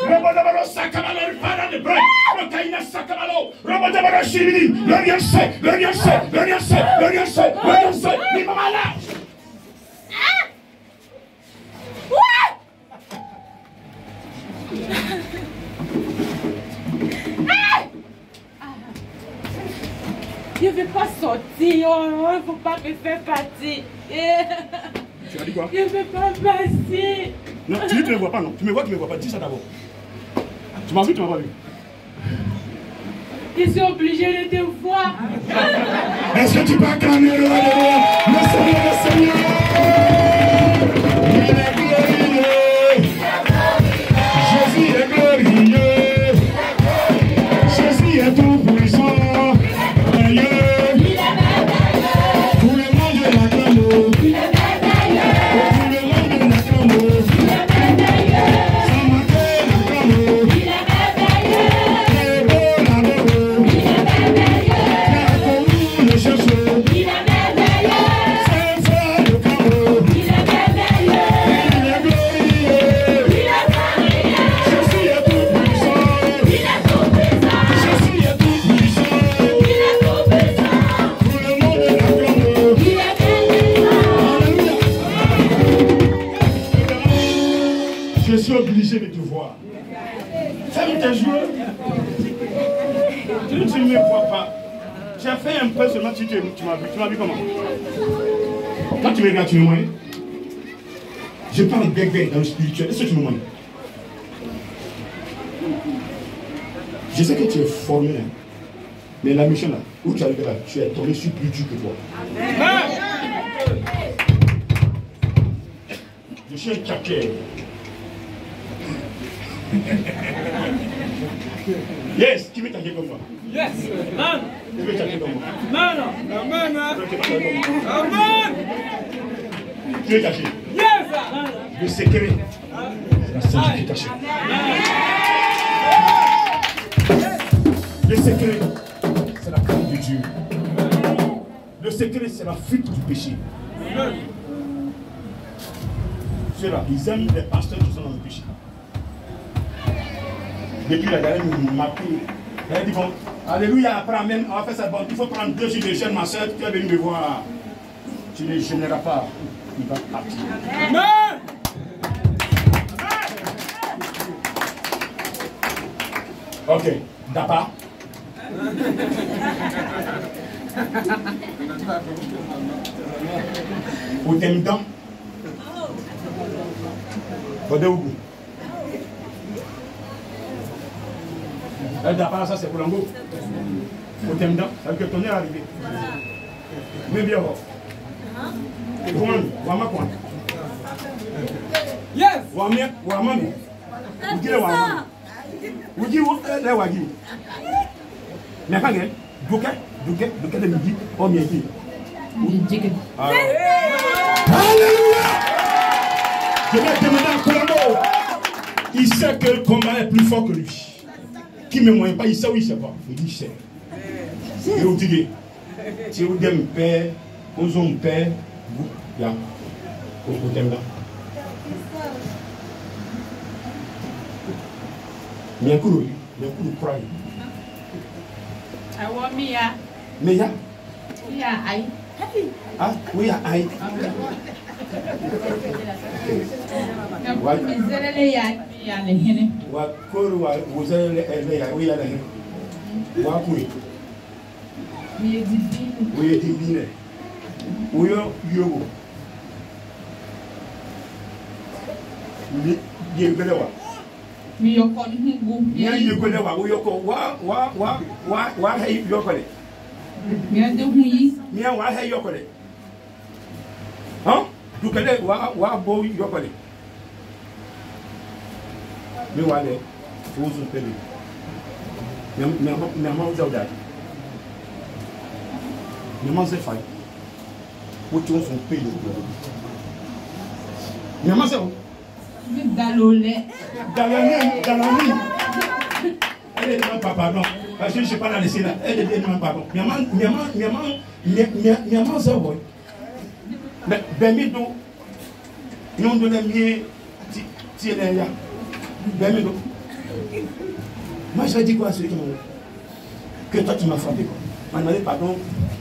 Robodabaro sakamalo para de pray. No kaina sakamalo. Robodabaro shilibidin. L'oriense. Ni mamala. Je ne vais pas sortir, il ne faut pas me faire partir. Tu as dit quoi? Je ne vais pas passer. Non, tu dis que tu ne me vois pas, non. Tu me vois, tu ne me vois pas. Dis ça d'abord. Tu m'as vu, tu ne m'as pas vu. Je suis obligée de te voir. Est-ce que tu peux acclamer le Seigneur, le Seigneur? Il est glorieux. Jésus est glorieux. Jésus est tout puissant. Obligé de te voir. Ferme tes yeux. Tu ne me vois pas. J'ai fait un peu seulement si tu m'as vu. Tu m'as vu comment? Quand tu me regardes, tu me vois. Je parle bébé dans le spirituel. Est-ce que tu me vois? Je sais que tu es formé, hein. Mais la mission là, où tu arrives là, tu es tombé sur plus dur que toi. Je suis un chapier. Yes, qui veut t'acheter comme moi? Yes, man. Qui veut t'acheter comme moi? Man, amen, Amen. Qui veut t'acheter? Yes, le secret, c'est la sanctification. Le secret, c'est la crainte de Dieu. Le secret, c'est la fuite du péché. Ceux-là, ils aiment les pasteurs qui sont dans le péché. Depuis la dernière, ils m'ont appris. Elle dit bon, alléluia, après amen, on va faire ça. Bon, il faut prendre 2 jours de jeûne, ma soeur, tu es venu me voir. Tu ne gêneras pas, il va partir. Amen. Ok, d'abord. Au Temdan. Au Deougou. D'abord, ça c'est pour l'ango. Au Temdan, ça veut dire que ton est arrivé. Mais bien, Wama quoi? Yes. Wama. Vous dites Wama. Vous dites le Wagi. Mais quand même, Douke de midi, au midi. Alléluia! Je vais demander à Colombo. Il sait que le combat est plus fort que lui. Qui ne me moyen pas, il sait ou il ne sait pas. Il dit, il sait. Et vous dites, si vous dites, père, vous avez père, vous, il y a, vous t'aimez là. Il y a un coup de croix. Mais il y a. Ah, oui, il y a aïe. Hein? Du kele wa bo yokole. Mais voilà, il faut se payer. Mais maman, vous avez maman, c'est failli. Où tu as son pays. Maman, c'est où? Dans l'eau. Dans la nuit. Elle est demande pas pardon. Parce que je ne sais pas la laisser là. Elle est demande pardon. Maman, c'est où? Mais, ben, nous de la mienne, tu es là. Ben, moi, je vais dire quoi à celui qui m'a dit que toi, tu m'as frappé. Tu m'as demandé pardon.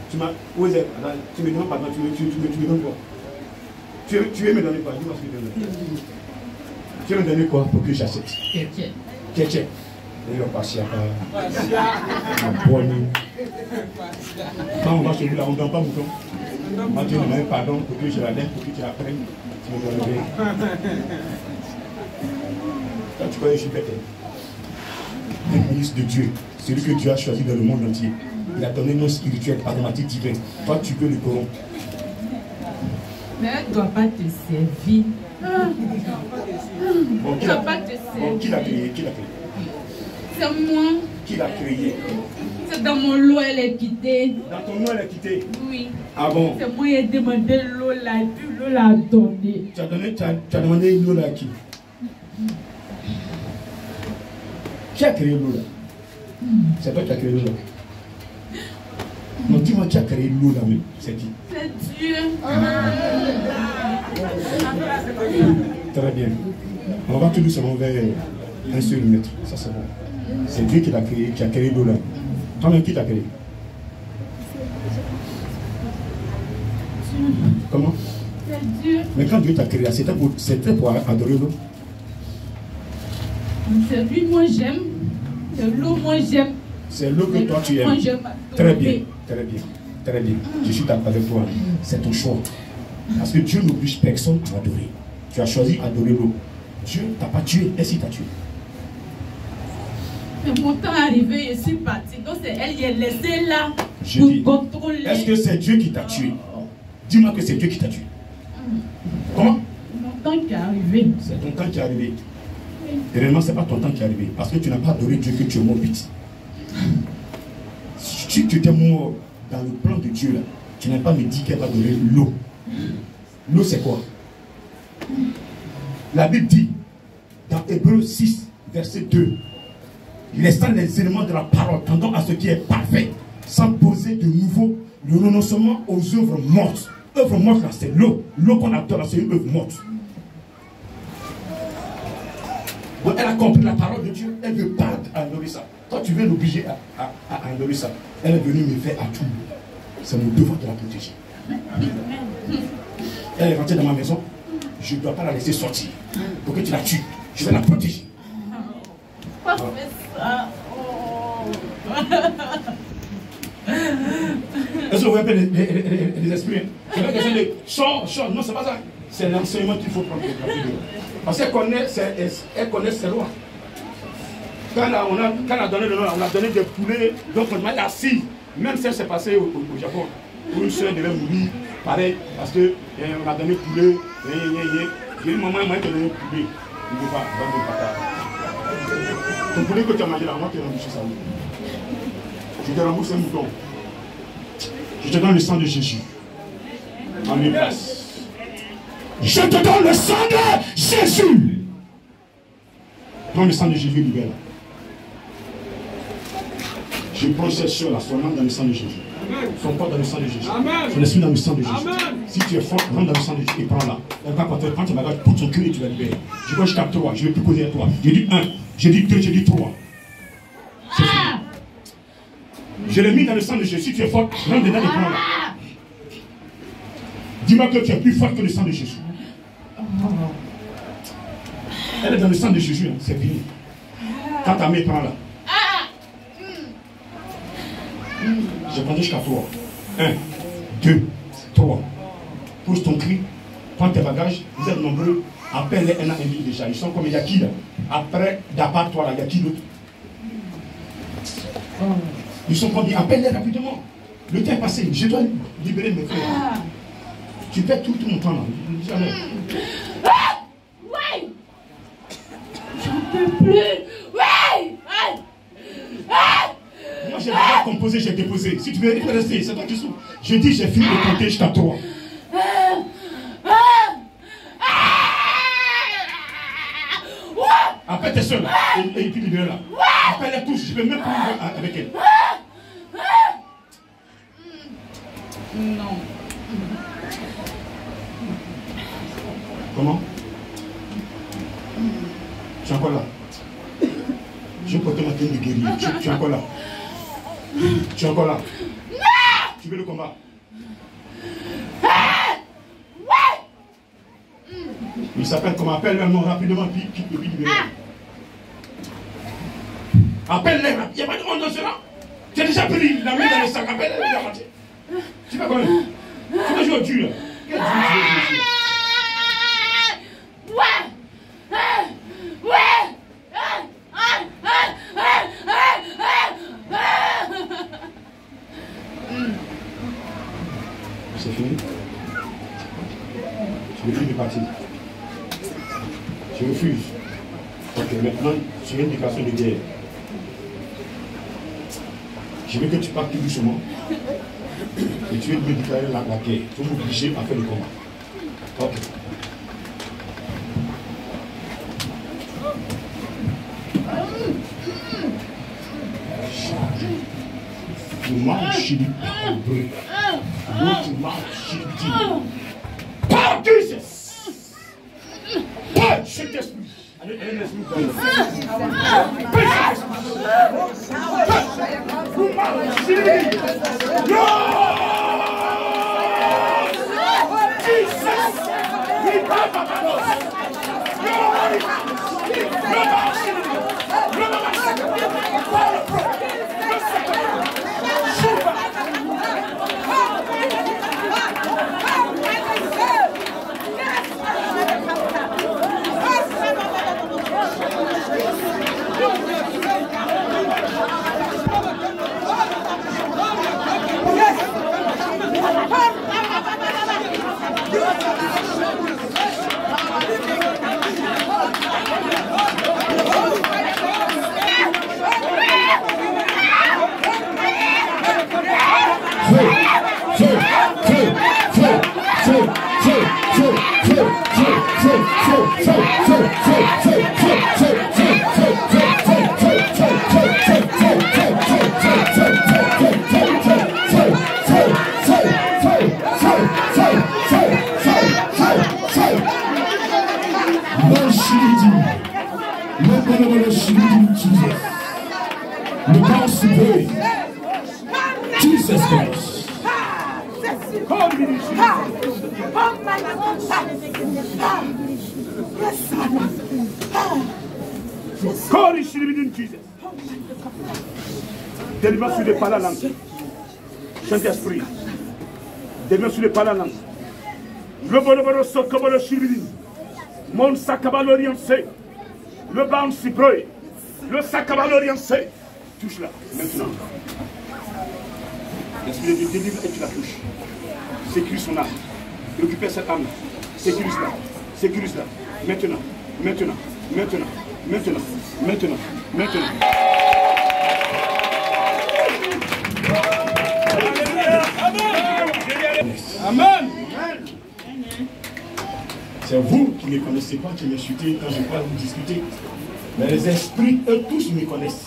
Tu m'as. Où est-ce que tu me demandes pardon? Tu me donnes quoi? Tu veux me donner quoi? Dis-moi ce que tu veux me donner. Tu veux me donner quoi pour que j'accepte? Ketchup. Et on passe à quand on va chez lui là, on ne donne pas mouton. Quand tu me demandes pardon pour que je la laisse, pour que tu la prennes, tu me donnes rien. Quand tu connais, je suis bête. Un ministre de Dieu, celui que Dieu a choisi dans le monde entier. Il a donné nos spirituels, mathématiques divines. Toi, tu peux le corrompre. Mais elle ne doit pas te servir. Bon, qui l'a créé? C'est moi. Qui l'a créé? C'est dans mon lot, elle est quittée. Dans ton lot, elle est quittée? Oui. Ah bon? C'est moi qui ai demandé l'eau là, et puis l'eau l'a donné. Tu as demandé l'eau là à qui? Qui a créé l'eau là? C'est toi qui as créé l'eau là. Non, dis-moi qui a créé l'eau là même. C'est qui? C'est Dieu. Très bien. On va tout doucement vers un seul mètre. Ça c'est bon. C'est Dieu qui a créé l'eau là. Toi-même qui t'a créé? Comment? C'est Dieu. Mais quand Dieu t'a créé, c'était pour adorer l'eau. C'est lui, moi j'aime. C'est l'eau, moi j'aime. C'est l'eau que toi tu aimes. Moi j'aime. Très bien, très bien, très bien. Je suis d'accord avec toi. C'est ton choix. Parce que Dieu n'oblige personne à adorer. Tu as choisi d'adorer l'eau. Dieu t'a pas tué. Est-ce qu'il t'a tué? Mais mon temps est arrivé, je suis partie. Donc c'est elle qui est laissée là Je pour dis, contrôler. est-ce que c'est Dieu qui t'a tué? Dis-moi que c'est Dieu qui t'a tué. Comment? Mon temps qui est arrivé. C'est ton temps qui est arrivé. Et réellement, ce n'est pas ton temps qui est arrivé. Parce que tu n'as pas adoré Dieu, que tu es mort vite. Si tu étais mort dans le plan de Dieu, là, tu n'as pas me dit qu'elle va donner l'eau. L'eau, c'est quoi? La Bible dit, dans Hébreux 6, verset 2, laissant les éléments de la parole, tendant à ce qui est parfait, sans poser de nouveau le renoncement aux œuvres mortes. Œuvre morte, là, c'est l'eau. L'eau qu'on adore, là, c'est une œuvre morte. Donc, elle a compris la parole de Dieu, elle ne veut pas adorer ça. Toi, tu veux l'obliger à adorer ça. Elle est venue me faire à tout. C'est mon devoir de la protéger. Elle est rentrée dans ma maison, je ne dois pas la laisser sortir. Pour que tu la tues, je vais la protéger. Pourquoi tu fais ça? Est-ce que vous appelez les esprits? C'est pas question de chant, non, c'est pas ça. C'est l'enseignement qu'il faut prendre. Parce qu'elle connaît ses lois. Quand on a donné le nom, on a donné des poulets, donc on m'a assis. Même si c'est passé au Japon, où une soeur devait mourir, pareil, parce qu'on a donné poulet, j'ai dit, maman, moi, je donné poulet. Il ne veut pas, dans mon papa. Ton poulet que tu as mangé là, moi, tu as remboursé ça. Je te rembourse un mouton. Je te donne le sang de Jésus. En mes places. Je te donne le sang de Jésus. Prends le sang de Jésus, libère. Je prends cette soeur là, son âme dans le sang de Jésus. Son corps dans le sang de Jésus. Son esprit dans le sang de Jésus. Si tu es fort, rentre dans le sang de Jésus et prends-la. Elle va porter, prends tes bagages, pour ton cœur et tu vas libérer. Je crois jusqu'à 3, je ne vais plus causer à toi. J'ai dit 1, j'ai dit 2, j'ai dit 3. C'est fini. Je l'ai mis dans le sang de Jésus. Si tu es fort, rentre dedans et prends-la. Dis-moi que tu es plus fort que le sang de Jésus. Elle est dans le sang de Jésus, hein. C'est fini. Quand ta main, prends-la. Je prends jusqu'à 3. 1, 2, 3. Pousse ton cri. Prends tes bagages. Vous êtes nombreux. Appelle-les un an et demi déjà. Ils sont comme il y a qui là? Après, d'abord toi là, il y a qui d'autre? Ils sont combien? Appelle-les rapidement. Le temps est passé. Je dois libérer mes frères. Tu perds tout mon temps là. Jamais. Ouais! J'en peux plus. j'ai déjà composé, j'ai déposé. Si tu veux rester, c'est toi qui souffres. Je dis, j'ai fini de compter jusqu'à 3. Appelle tes soeurs et puis libère là. Appelle-les tous, je ne peux même pas vivre avec elles. Non. Comment? Tu es encore là? Je vais porter ma tenue de guerrier. Tu es encore là? Tu es encore là? Tu veux le combat? Il s'appelle comment? Appelle-le nom rapidement, puis libère. Appelle-les, il n'y a pas de honte dans cela. Tu as déjà pris la main dans le sac, appelle-les, il est parti. Tu vas quoi? Tu vas jouer au dur. Quel dur tu veux jouer ici? C'est fini? Tu refuses de partir? Tu refuses? Ok, maintenant, tu veux une déclaration de guerre. Je veux que tu partes tout doucement. Et tu veux me déclarer la guerre. Tu vas m'obliger à faire le combat. Ok. Tu marches du pauvre. Tu marches du par Jesus. Par cet esprit. Allez, laisse-nous dans le Délivre sur les palalangues. Saint-Esprit. Délivre sur les palalangues. Le bonheur sokabo le chiribidin. Mon sakabaloriancé. Le bain cypreuil. Le sakabaloriancé. Touche-la. Maintenant. L'esprit de Dieu délivre et tu la touches. Sécurise son âme. Récupère cette âme. Sécurise-la. Sécurise-la. Maintenant. Maintenant. Maintenant. Maintenant. Maintenant. Maintenant. Amen. C'est vous qui ne connaissez pas, qui m'insultez quand je parle, vous discutez. Mais les esprits, eux tous me connaissent.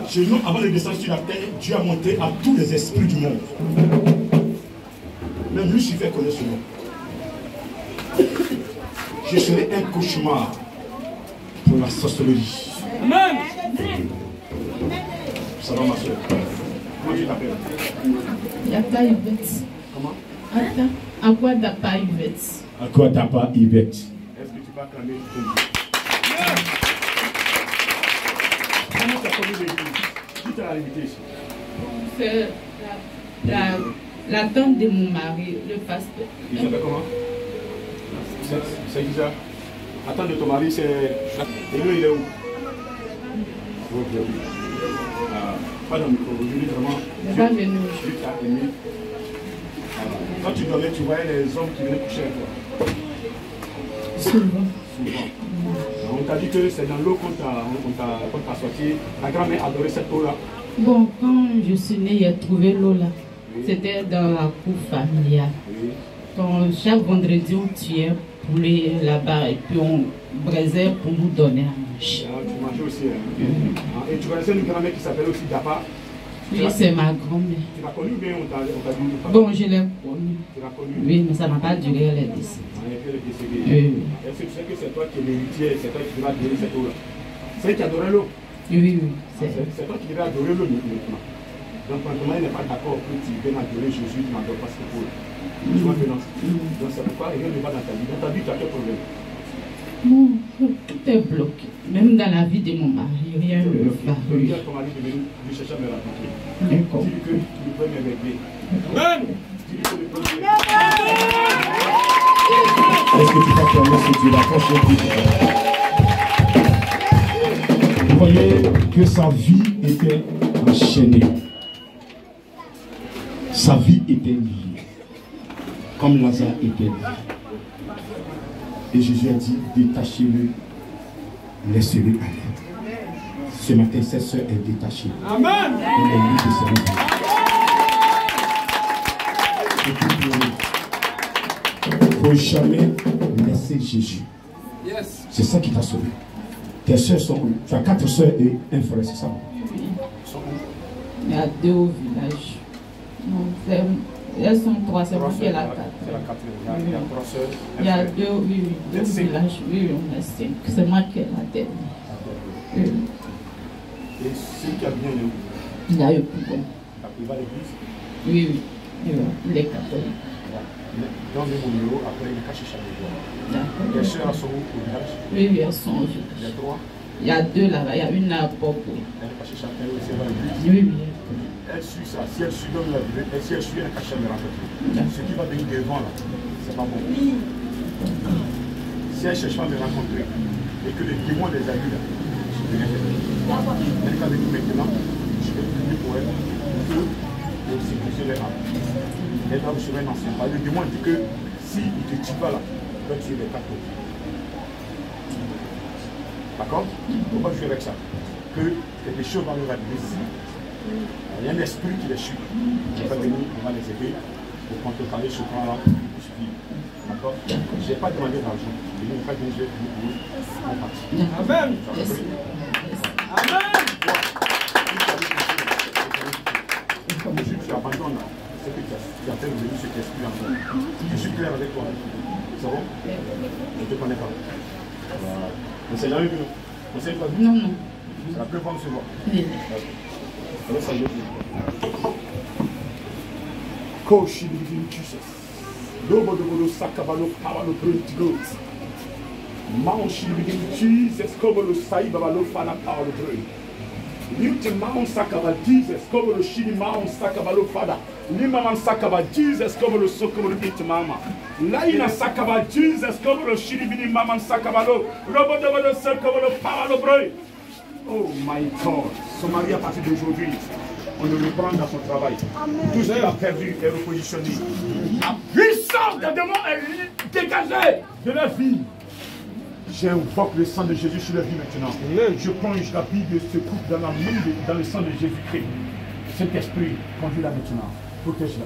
Chez nous, avant de descendre sur la terre, Dieu a monté à tous les esprits du monde. Même Lucifer connaît ce nom. Je serai un cauchemar pour la sorcellerie. Amen. Ça va, ma soeur? Comment tu t'appelles? Yata Yvette. Comment? Attends. À quoi Dapa Yvette? À quoi Dapa Yvette? Est-ce que tu vas acclamer ton Dieu? Comment tu as connu l'église? Qui t'a invité ici? C'est la tante de mon mari, le pasteur. Il s'appelle comment? C'est qui ça? La tante de ton mari, c'est... Et lui, il est où? Pas dans le micro, aujourd'hui vraiment. Il va venir. Dieu t'a aimé. Quand tu dormais, tu voyais les hommes qui venaient coucher avec toi. Souvent. Souvent. On t'a dit que c'est dans l'eau qu'on t'a sorti. La grand-mère adorait cette eau-là. Bon, quand je suis née, il a trouvé l'eau là. C'était dans la cour familiale. Donc, chaque vendredi, on tuait poulet là-bas et puis on braisait pour nous donner à manger. Tu mangeais aussi. Et tu connaissais une grand-mère qui s'appelait aussi Dapa? Oui, c'est ma grand-mère. Tu l'as connue ou bien on t'a dit? Bon, je l'ai connue. Tu l'as connue? Oui, mais ça n'a pas duré, elle est décédée. Elle est décédée. Oui. Est-ce que tu sais que c'est toi qui es l'héritier, c'est toi qui devais adorer cette eau-là? C'est elle qui adorait l'eau? Oui, oui. C'est toi qui devais adorer l'eau maintenant. Donc, maintenant, il n'est pas d'accord que tu viennes adorer Jésus, tu n'adores pas cette eau-là. Tu vois maintenant. Donc, c'est pourquoi rien ne va dans ta vie. Dans ta vie, tu as quel problème? Non, tout est bloqué. Même dans la vie de mon mari, rien ne va. Dis à ton mari de venir chercher à me rencontrer. D'accord. Dis-lui que tu peux me régler. Amen. Dis-lui que le premier. Est-ce que tu vas fermer ce Dieu? La prochaine vie. Vous voyez que sa vie était enchaînée. Sa vie était liée. Comme Lazare était lié. Et Jésus a dit, détachez-le, laissez-le aller. Ce matin, cette soeur est détachée. Amen. Il est libre de sa vie. Il ne faut jamais laisser Jésus. Yes. C'est ça qui t'a sauvé. Tes soeurs sont où? Tu as 4 soeurs et un frère, c'est ça? Oui. Ils sont où? Il y a 2 au village. Non, elles sont 3, c'est moi qui ai la 4. C'est la 4e. Il y a 3 soeurs. Il y a 2, oui, 2 au village. Oui, on est 5. C'est moi qui ai la dernière. Oui. Et celui qui a bien eu? Il a eu plus bon. Il va à l'église? Oui, oui. Il est catholique. Dans le numéro, après il est caché chaque jour. Les soeurs sont où au village? Oui, oui, elles sont au village. Il y a 3? Il y a 2 là-bas. Il y a une à Popo. Elle est cachée chaque jour, c'est à l'église? Oui, oui. Elle suit ça. Si elle suit dans la vie, et si elle suit, elle est cachée à me rencontrer. Ce qui va venir devant là, c'est pas bon. Si elle cherche pas à me rencontrer et que les démons les aillent là, je vais rien faire. Elle va venir maintenant, je vais prier pour elle, pour sécuriser les âmes. Elle va vous sauver un ancien. Le démon dit que si il ne te tue pas là, il va tuer les 4 autres. D'accord? On va jouer avec ça. Que quelque chose va nous arriver ici. Il y a un esprit qui les suit. Il va venir, on va les aider pour contrecarrer ce plan-là. D'accord? Je n'ai pas demandé d'argent. Je n'ai pas demandé pour vous. Amen. Amen. Jésus, tu abandonnes ce que tu as fait venir cet esprit en toi. Je suis clair avec toi. C'est bon? Je ne te connais pas. On ne s'est jamais vu. On ne s'est pas vu. Non, non. C'est la première fois qu'on se voit. Oui. Alors, ça y est. Coach, il dit Jesus. Lobo de Bolo Sakabalo, Pabalo, Pretty Goat. Mount Shibigin Jesus, Kobolo Saibalo, Fana, Pablo, Pretty. Lift Mount Sakaba, Jesus, Kobolo Shini, Mount Sakabalo, Fada. Limaman Sakaba, Jesus, Kobolo Sokobolo, Bit Mama. Laina Sakaba, Jesus, Kobolo Shini, Maman Sakabalo, Robo de Bolo Sakabalo, Pablo, Pretty. Oh my God, son mari à partir d'aujourd'hui, on le reprend dans son travail. Tout ce qu'il a perdu est repositionné. La puissance des démons est dégagée de leur vie. J'invoque le sang de Jésus sur leur vie maintenant. Je plonge la vie de ce couple dans le sang de Jésus-Christ. Cet esprit, conduis-la maintenant. Protège-la.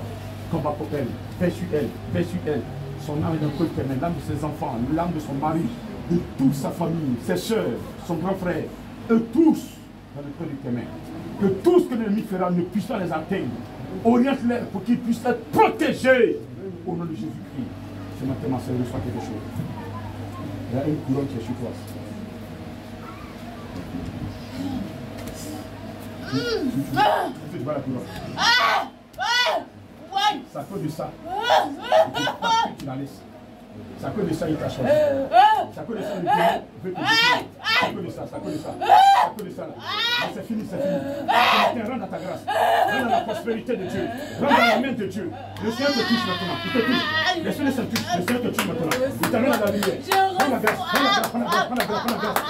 Combat pour elle. Veille sur elle. Veille sur elle. Son âme est dans le cœur éternel. L'âme de ses enfants, l'âme de son mari, de toute sa famille, ses soeurs, son grand frère. Eux tous dans le cœur éternel. Que tout ce que l'ennemi fera ne puisse pas les atteindre. Oriente-les pour qu'ils puissent être protégés. Au nom de Jésus-Christ. Ce matin, ma soeur, reçoit quelque chose. Il y a une couronne qui est sur toi. Tu vois la couronne. C'est à cause de ça. Tu la laisses. C'est à cause de ça qu'il t'a changé. C'est à cause de ça qu'il veut te détruire. C'est à cause de ça, c'est à cause de ça. C'est à cause de ça là. Mais c'est fini, c'est fini. Ce matin, rentre à ta grâce. Rentre dans la prospérité de Dieu. Rentre dans la main de Dieu. Le Seigneur te touche maintenant. Il te touche. Le Seigneur te touche. Le Seigneur te touche maintenant. Il t'amène à la lumière. Prends la grâce. Prends la grâce. Prends la grâce. Prends la grâce. Prends la grâce.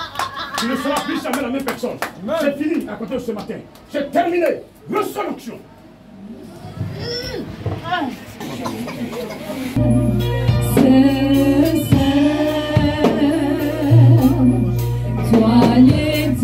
Tu ne seras plus jamais la même personne. C'est fini à côté de ce matin. C'est terminé. Reçois l'onction. Toi l'éternel,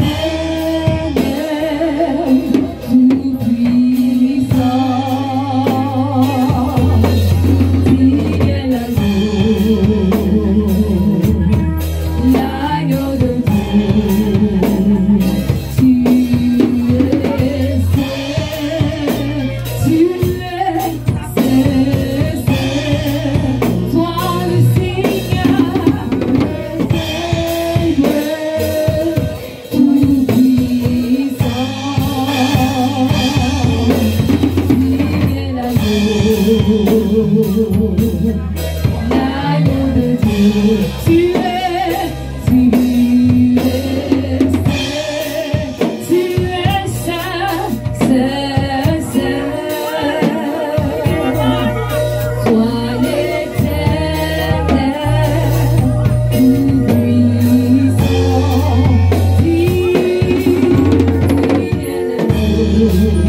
l'agneau de Dieu. Tu es saint, saint, saint. Sois l'éternel, tout puissant. Tu es l'agneau.